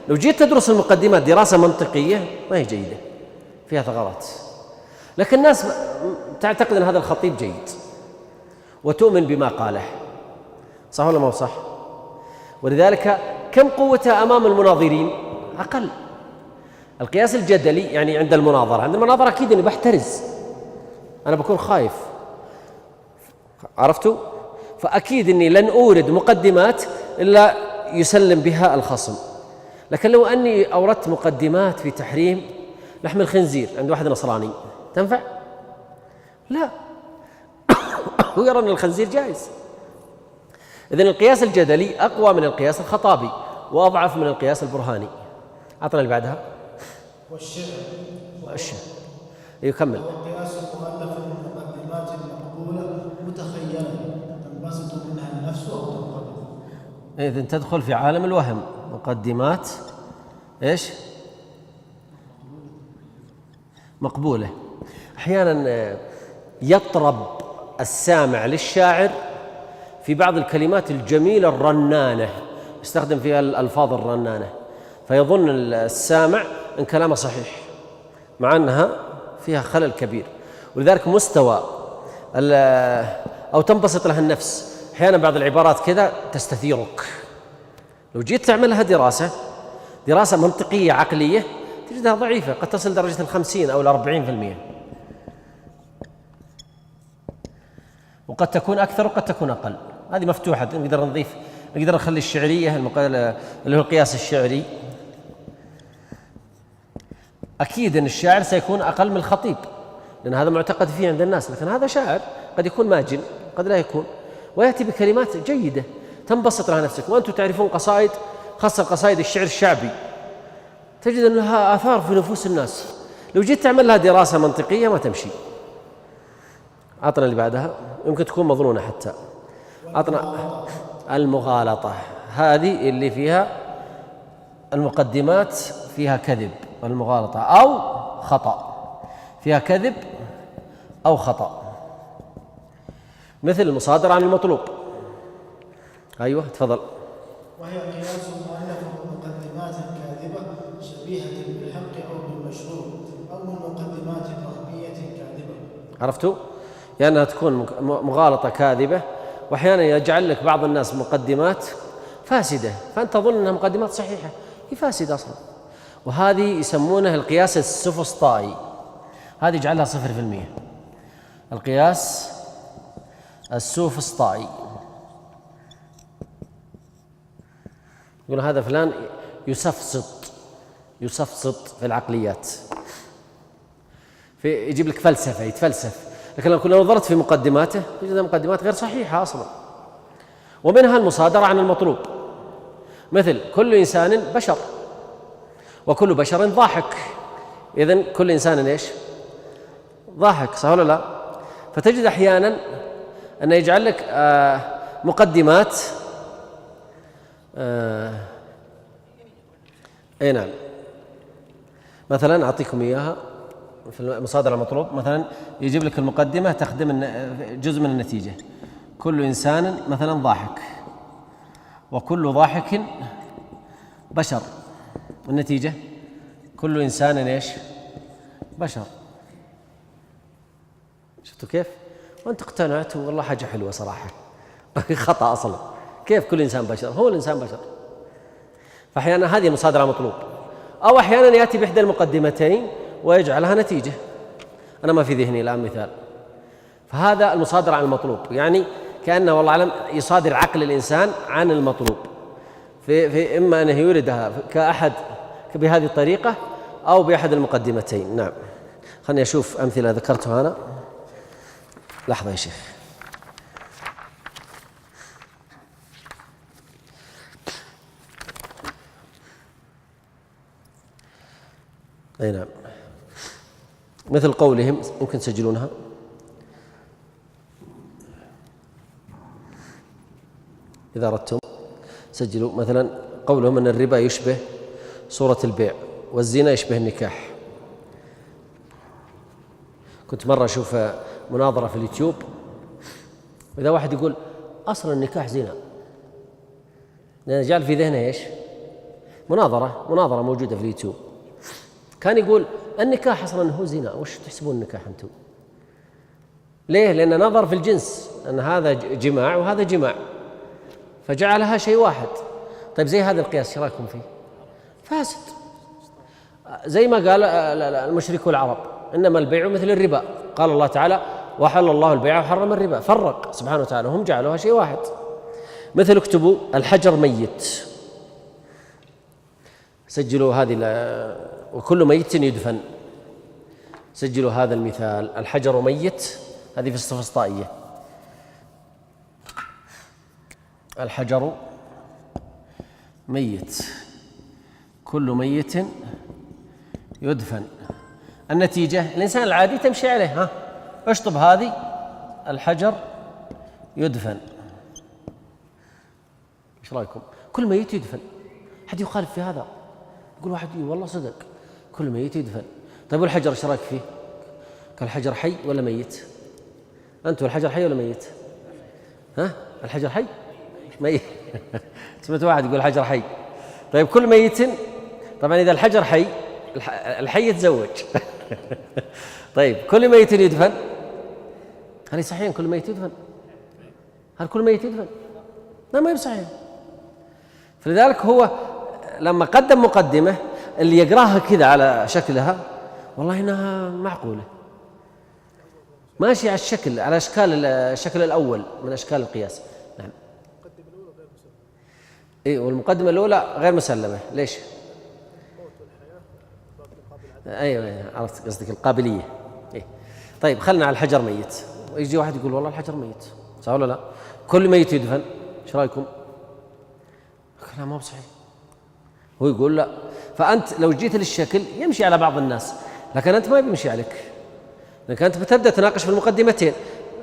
لو جيت تدرس المقدمات دراسة منطقية ما هي جيدة، فيها ثغرات، لكن الناس تعتقد أن هذا الخطيب جيد وتؤمن بما قاله، صح ولا ما هو صح؟ ولذلك كم قوتها أمام المناظرين؟ أقل. القياس الجدلي يعني عند المناظرة أكيد أني بحترز، أنا بكون خايف، عرفتوا؟ فأكيد أني لن أورد مقدمات إلا يسلم بها الخصم. لكن لو أني أوردت مقدمات في تحريم لحم الخنزير عند واحد نصراني تنفع؟ لا، هو يرى أن الخنزير جائز. إذن القياس الجدلي أقوى من القياس الخطابي وأضعف من القياس البرهاني. أعطنا اللي بعدها. والشعر يكمل.
القياس المؤلف من المقدمات المقبولة متخيلا تنبسط منها النفس أو تنقبض.
إذن تدخل في عالم الوهم. مقدمات إيش؟ مقبولة. أحيانا يطرب السامع للشاعر في بعض الكلمات الجميلة الرنانة، يستخدم فيها الألفاظ الرنانة، فيظن السامع أن كلامه صحيح مع أنها فيها خلل كبير. ولذلك مستوى أو تنبسط لها النفس. أحيانا بعض العبارات كذا تستثيرك، لو جيت تعملها دراسة منطقية عقلية تجدها ضعيفة، قد تصل درجة 50 أو 40%، وقد تكون أكثر وقد تكون أقل. هذه مفتوحة، نقدر نخلي الشعرية اللي هو القياس الشعري. أكيد أن الشاعر سيكون أقل من الخطيب لأن هذا معتقد فيه عند الناس، لكن هذا شاعر قد يكون ماجن قد لا يكون، ويأتي بكلمات جيدة تنبسط لها نفسك. وأنتم تعرفون قصائد، خاصة قصائد الشعر الشعبي، تجد أن لها آثار في نفوس الناس. لو جيت تعمل لها دراسة منطقية ما تمشي. أعطنا اللي بعدها، يمكن تكون مظنونة حتى. أعطنا المغالطة، هذه اللي فيها المقدمات فيها كذب، المغالطة أو خطأ، فيها كذب أو خطأ، مثل المصادرة عن المطلوب. أيوة تفضل.
وهي قياس مؤلف بمقدمات كاذبة شبيهة بالحق أو بالمشروع أو من مقدمات وهمية كاذبة.
عرفتوا؟ لأنها يعني تكون مغالطة كاذبة، وأحيانا يجعل لك بعض الناس مقدمات فاسدة فأنت تظن أنها مقدمات صحيحة، هي فاسدة أصلا. وهذه يسمونها القياس السوفسطائي، هذه يجعلها 0%. القياس السوفسطائي يقول هذا فلان يسفسط في العقليات، يجيب لك فلسفة، يتفلسف. لكن لو نظرت في مقدماته تجد مقدمات غير صحيحة أصلا. ومنها المصادرة عن المطلوب، مثل كل إنسان بشر، وكل بشر ضاحك، إذن كل إنسان إيش؟ ضاحك، صح ولا لا؟ فتجد أحيانا أن يجعل لك مقدمات أي نعم. مثلا أعطيكم إياها في المصادر المطلوب، مثلا يجيب لك المقدمة تخدم جزء من النتيجة. كل إنسان مثلا ضاحك، وكل ضاحك بشر، النتيجة كل إنسان إيش؟ بشر. شفتوا كيف؟ وأنت اقتنعت والله حاجة حلوة صراحة. خطأ أصلا. كيف كل إنسان بشر؟ هو الإنسان بشر. فأحيانا هذه المصادرة مطلوب، أو أحيانا يأتي بإحدى المقدمتين ويجعلها نتيجة. أنا ما في ذهني الآن مثال. فهذا المصادرة عن المطلوب، يعني كأنه والله أعلم يصادر عقل الإنسان عن المطلوب، في إما أنه يوردها كأحد بهذه الطريقة أو بأحد المقدمتين. نعم. خلني أشوف أمثلة ذكرتها أنا. لحظة يا شيخ. أي نعم. مثل قولهم، يمكن تسجلونها، إذا أردتم سجلوا. مثلا قولهم أن الربا يشبه صورة البيع، والزنا يشبه النكاح. كنت مرة أشوف مناظرة في اليوتيوب، وإذا واحد يقول أصلا النكاح زنا، لأن جعل في ذهنه إيش؟ مناظرة موجودة في اليوتيوب. كان يقول النكاح أصلا هو زنا، وش تحسبون النكاح أنتم؟ ليه؟ لأن نظر في الجنس أن هذا جماع وهذا جماع، فجعلها شيء واحد. طيب زي هذا القياس ايش رايكم فيه؟ فاسد. زي ما قال المشركو العرب انما البيع مثل الربا، قال الله تعالى وحل الله البيع وحرم الربا، فرق سبحانه وتعالى، هم جعلوها شيء واحد. مثل اكتبوا الحجر ميت، سجلوا هذه، وكل ميت يدفن. سجلوا هذا المثال، الحجر ميت، هذه في السفسطائية. الحجر ميت، كل ميت يدفن. النتيجة الإنسان العادي تمشي عليه، اشطب هذه، الحجر يدفن. ايش رايكم؟ كل ميت يدفن. حد يخالف في هذا؟ يقول واحد والله صدق كل ميت يدفن. طيب والحجر ايش رايك فيه؟ قال الحجر حي ولا ميت؟ أنتم الحجر حي ولا ميت؟ الحجر حي؟ ميت. سمعت واحد يقول الحجر حي. طيب كل ميت، طبعا إذا الحجر حي، الحي يتزوج. طيب كل ميت يدفن، هل صحيح كل ميت يدفن؟ هل كل ميت يدفن؟ لا، ما هي صحيح. فلذلك هو لما قدم مقدمة اللي يقراها كذا على شكلها والله إنها معقولة، ماشي على الشكل، على الشكل الأول من أشكال القياس. نعم. والمقدمة الأولى غير مسلمة. ليش؟ أيوة عرفت قصدك، القابلية. طيب خلنا على الحجر ميت، ويجي واحد يقول والله الحجر ميت، صح ولا لا؟ كل ميت يدفن، ايش رايكم؟ لا ما هو صحيح. هو يقول لا. فأنت لو جيت للشكل يمشي على بعض الناس، لكن أنت ما بيمشي عليك، لأنك أنت بتبدأ تناقش في المقدمتين.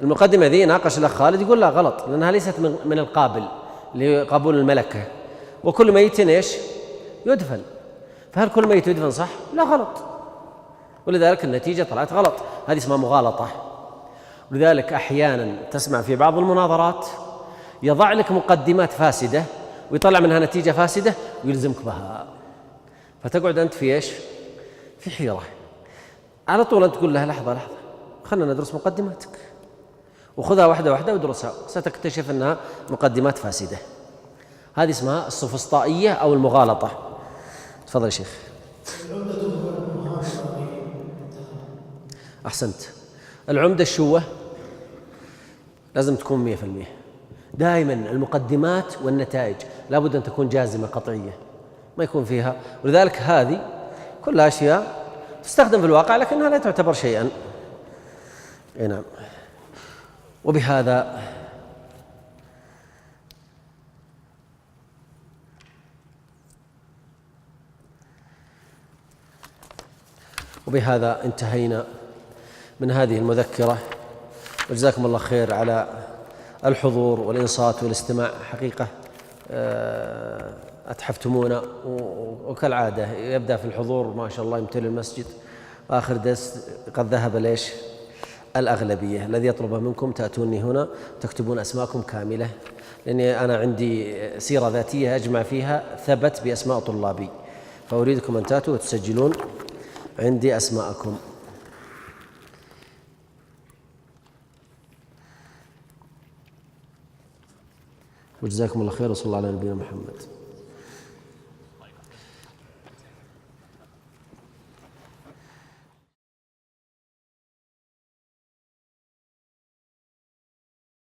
المقدمة ذي ناقش الأخ خالد يقول لا غلط، لأنها ليست من القابل لقبول الملكة. وكل ميت ايش؟ يدفن. فهل كل ميت يدفن صح؟ لا، غلط. ولذلك النتيجة طلعت غلط. هذه اسمها مغالطة. ولذلك أحيانا تسمع في بعض المناظرات يضع لك مقدمات فاسدة ويطلع منها نتيجة فاسدة ويلزمك بها، فتقعد أنت في إيش؟ في حيرة. على طول أنت تقول له لحظة خلنا ندرس مقدماتك، وخذها واحدة واحدة ودرسها، ستكتشف أنها مقدمات فاسدة. هذه اسمها السفسطائية أو المغالطة. تفضل يا شيخ. أحسنت. العمدة الشوة لازم تكون 100%. دائما المقدمات والنتائج لابد أن تكون جازمة قطعية، ما يكون فيها. ولذلك هذه كلها أشياء تستخدم في الواقع لكنها لا تعتبر شيئا. نعم. وبهذا وبهذا انتهينا من هذه المذكرة، وجزاكم الله خير على الحضور والإنصات والاستماع. حقيقة أتحفتمونا، وكالعادة يبدأ في الحضور ما شاء الله يمتلئ المسجد، وآخر درس قد ذهب ليش الأغلبية. الذي يطلب منكم تأتوني هنا تكتبون أسماءكم كاملة، لأني أنا عندي سيرة ذاتية أجمع فيها ثبت بأسماء طلابي، فأريدكم أن تأتوا وتسجلون عندي أسماءكم. وجزاكم الله خير، وصلى الله على نبينا محمد.